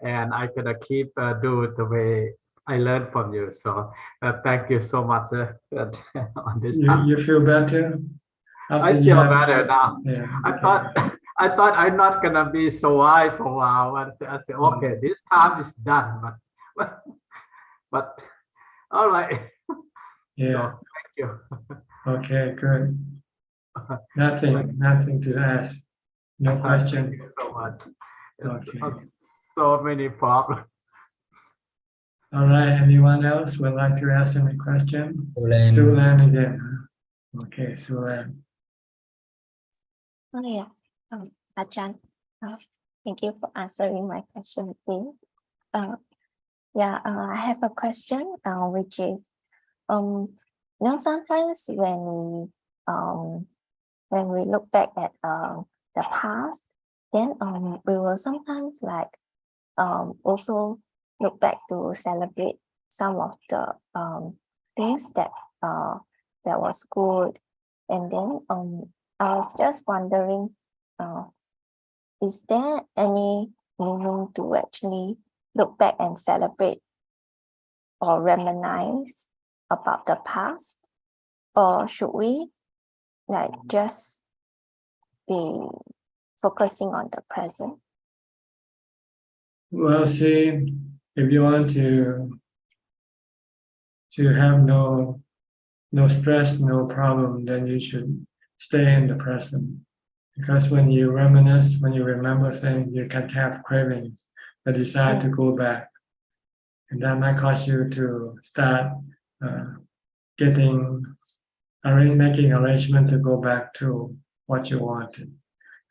S21: and I gonna keep do it the way I learned from you. So thank you so much on this time.
S2: You feel better?
S21: I feel better now. Yeah, I thought I'm not gonna be so high for a while. I said, okay, this time is done. But all right.
S2: Yeah.
S21: So, thank you.
S2: Okay, good. Nothing to ask. No question.
S21: Thank you so much.
S2: Okay.
S21: So many problems.
S2: All right. Anyone else would like to ask any question? Sulan again. Okay, Sulan.
S22: Oh yeah, Ajaan, thank you for answering my question, please. I have a question, which is, sometimes when we look back at the past, then we will sometimes also look back to celebrate some of the things that was good, and then I was just wondering, is there any meaning to actually look back and celebrate or reminisce about the past, or should we just be focusing on the present?
S2: Well, see, if you want to have no stress, no problem, then you should stay in the present. Because when you reminisce, when you remember things, you can have cravings, the desire to go back. And that might cause you to start making arrangement to go back to what you wanted.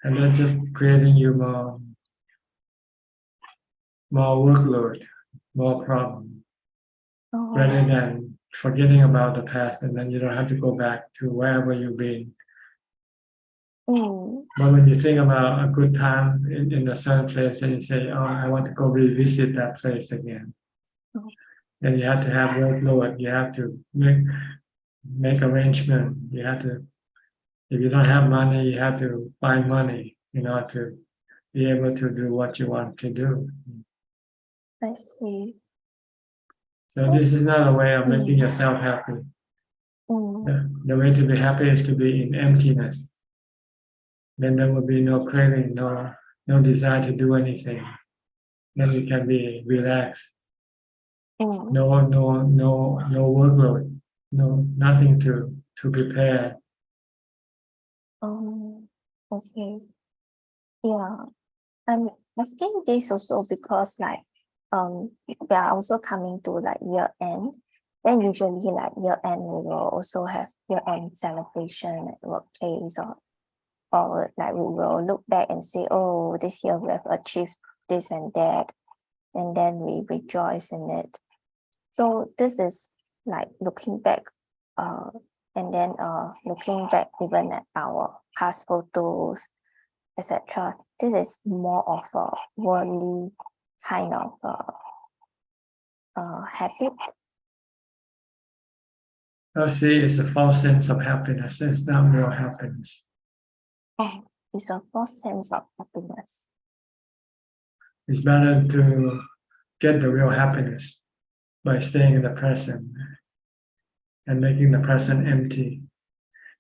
S2: And then just creating you more workload, more problem, rather than forgetting about the past, and then you don't have to go back to wherever you've been. But when you think about a good time in a certain place, and you say, "Oh, I want to go revisit that place again," then you have to have workload. You have to make arrangement. You have to, if you don't have money, you have to find money in order to be able to do what you want to do.
S22: I see.
S2: So this is not a way of making yourself happy. The way to be happy is to be in emptiness. Then there will be no craving, no desire to do anything. Then you can be relaxed. No workload, nothing to prepare.
S22: Okay. Yeah. I'm asking this also because like we are also coming to like year end. Then usually like year end we will also have year end celebration at workplace or like we will look back and say, oh, this year we have achieved this and that, and then we rejoice in it. So this is like looking back, and then looking back even at our past photos, etc. This is more of a worldly kind of habit.
S2: See, it's a false sense of happiness. It's not real happiness.
S22: Oh, it's a false sense of happiness.
S2: It's better to get the real happiness by staying in the present and making the present empty.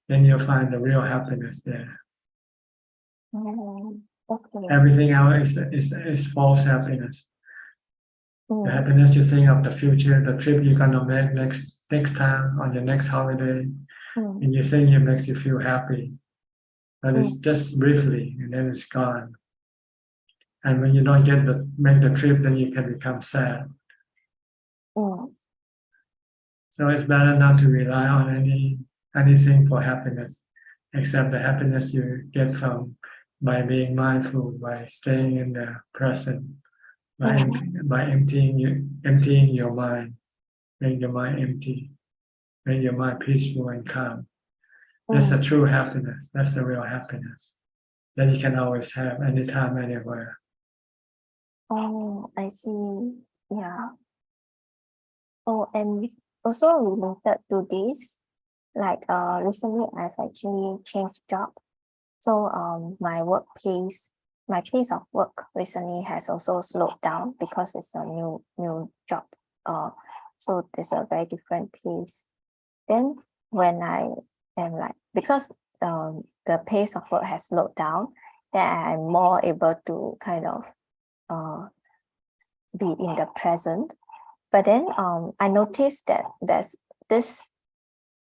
S2: Then you'll find the real happiness there.
S22: Okay.
S2: Everything else is false happiness. The happiness to think of the future, the trip you're gonna make next time on your next holiday, and you think it makes you feel happy, but it's just briefly and then it's gone. And when you don't make the trip, then you can become sad. So it's better not to rely on anything for happiness, except the happiness you get by being mindful, by staying in the present, by emptying your mind, make your mind empty, make your mind peaceful and calm. That's the true happiness. That's the real happiness that you can always have anytime, anywhere.
S22: Oh, I see. Yeah. Oh, and also related to this, like recently I've actually changed job. So my pace of work recently has also slowed down because it's a new job. So there's a very different pace. Then when I am like, because the pace of work has slowed down, then I'm more able to kind of be in the present. But then I noticed that there's this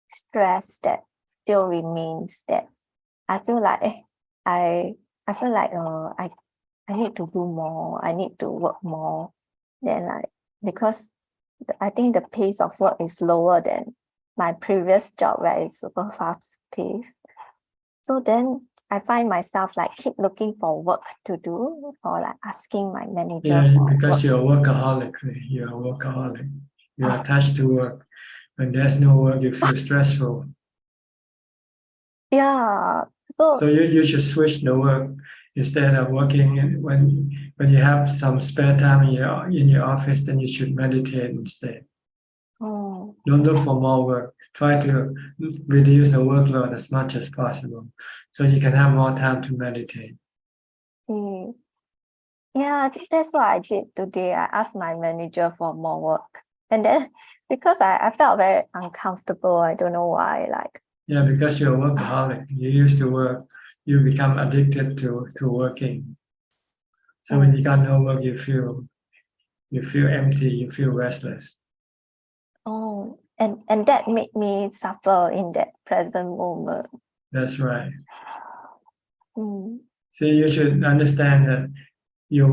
S22: stress that still remains, that I feel like I need to do more, I need to work more. Then like, because I think the pace of work is lower than my previous job where it's super fast paced. So then I find myself like keep looking for work to do, or like asking my manager.
S2: Yeah, because you're a workaholic. You're a workaholic. You're attached to work. When there's no work, you feel stressful.
S22: Yeah.
S2: So you should switch the work. Instead of working when you have some spare time in your office, then you should meditate instead.
S22: Oh.
S2: Don't look for more work. Try to reduce the workload as much as possible, so you can have more time to meditate.
S22: Yeah, I think that's what I did today. I asked my manager for more work, and then because I felt very uncomfortable. I don't know why. Like.
S2: Yeah, because you're a workaholic. You used to work. You become addicted to working. So when you got no work, you feel empty. You feel restless.
S22: Oh, and that made me suffer in that present moment.
S2: That's right. So you should understand that your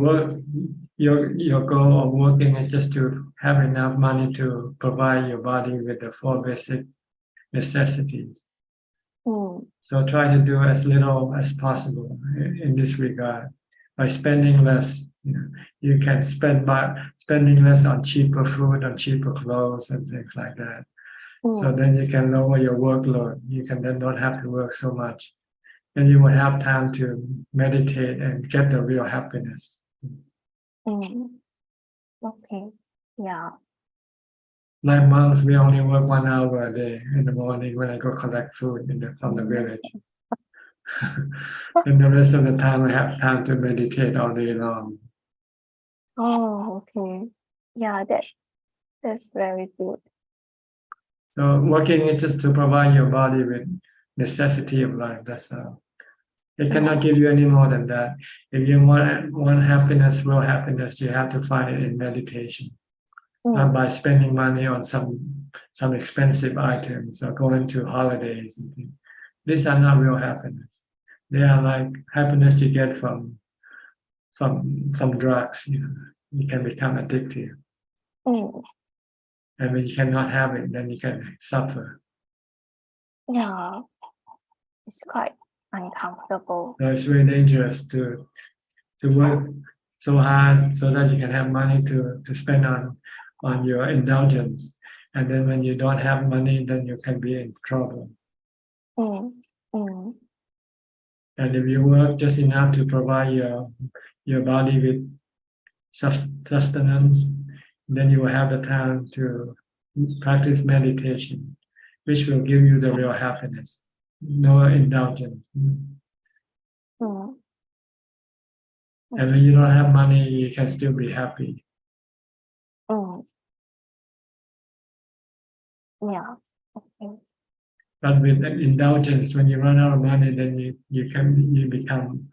S2: goal of working is just to have enough money to provide your body with the 4 basic necessities. So try to do as little as possible in this regard. By spending less, you can spending less on cheaper food, on cheaper clothes, and things like that. So then you can lower your workload. You can then not have to work so much. Then you will have time to meditate and get the real happiness.
S22: Okay. Yeah.
S2: Like monks, we only work 1 hour a day in the morning when I go collect food from the village. And the rest of the time I have time to meditate all day long.
S22: Oh, okay. Yeah, that's very good.
S2: So working is just to provide your body with necessity of life. That's all. It cannot give you any more than that. If you want happiness, real happiness, you have to find it in meditation, not by spending money on some expensive items or going to holidays and things. These are not real happiness. They are like happiness you get from drugs. You can become addicted. And when you cannot have it, then you can suffer.
S22: Yeah, it's quite uncomfortable.
S2: So it's very dangerous to work so hard so that you can have money to spend on your indulgence. And then when you don't have money, then you can be in trouble. And if you work just enough to provide your body with sustenance, then you will have the time to practice meditation, which will give you the real happiness, no indulgence. And when you don't have money, you can still be happy.
S22: Yeah. Okay.
S2: But with indulgence, when you run out of money, then you become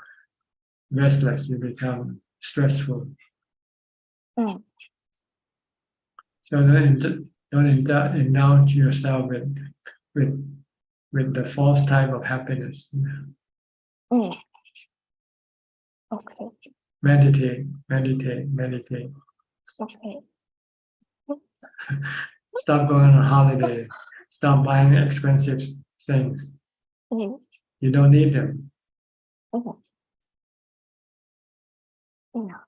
S2: restless, you become stressful. So don't indulge yourself with the false type of happiness.
S22: Okay.
S2: Meditate.
S22: Okay.
S2: Stop going on holiday. Stop buying expensive things. You don't need them.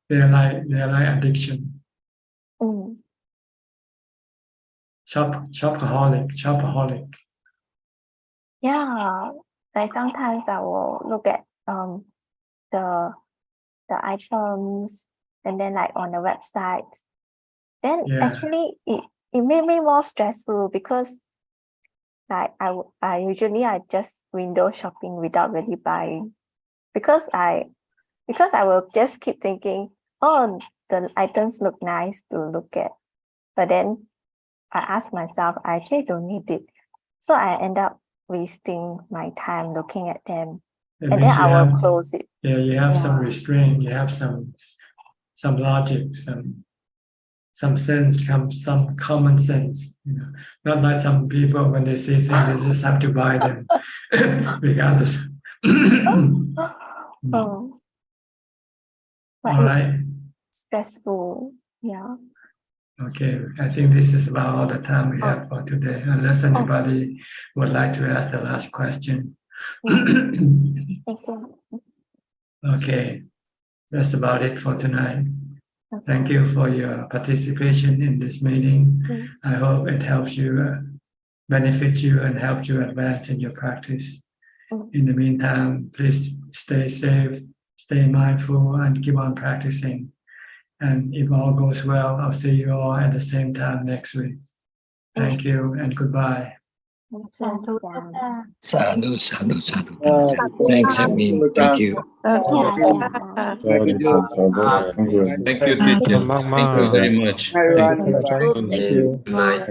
S2: They're like addiction. Shopaholic.
S22: Yeah, like sometimes I will look at the items and then like on the websites. Then actually it made me more stressful because like I usually just window shopping without really buying because I will just keep thinking, oh, the items look nice to look at, but then I ask myself, I actually don't need it, so I end up wasting my time looking at them, and then I will close it.
S2: Yeah, you have some restraint. You have some logic, some sense, some common sense. Not like some people when they see things, they just have to buy them, regardless.
S22: Oh,
S2: All right.
S22: Stressful. Yeah.
S2: Okay, I think this is about all the time we have for today, unless anybody would like to ask the last question.
S22: Thank you.
S2: Okay, that's about it for tonight. Thank you for your participation in this meeting. I hope it helps you, benefit you, and helps you advance in your practice. In the meantime, please stay safe, stay mindful, and keep on practicing. And if all goes well, I'll see you all at the same time next week. Thank you and goodbye.
S9: Sadhu. Thanks, admin. Thank you.
S5: Thank you, teacher. Thank you very much.
S20: Thank you.
S9: Good night.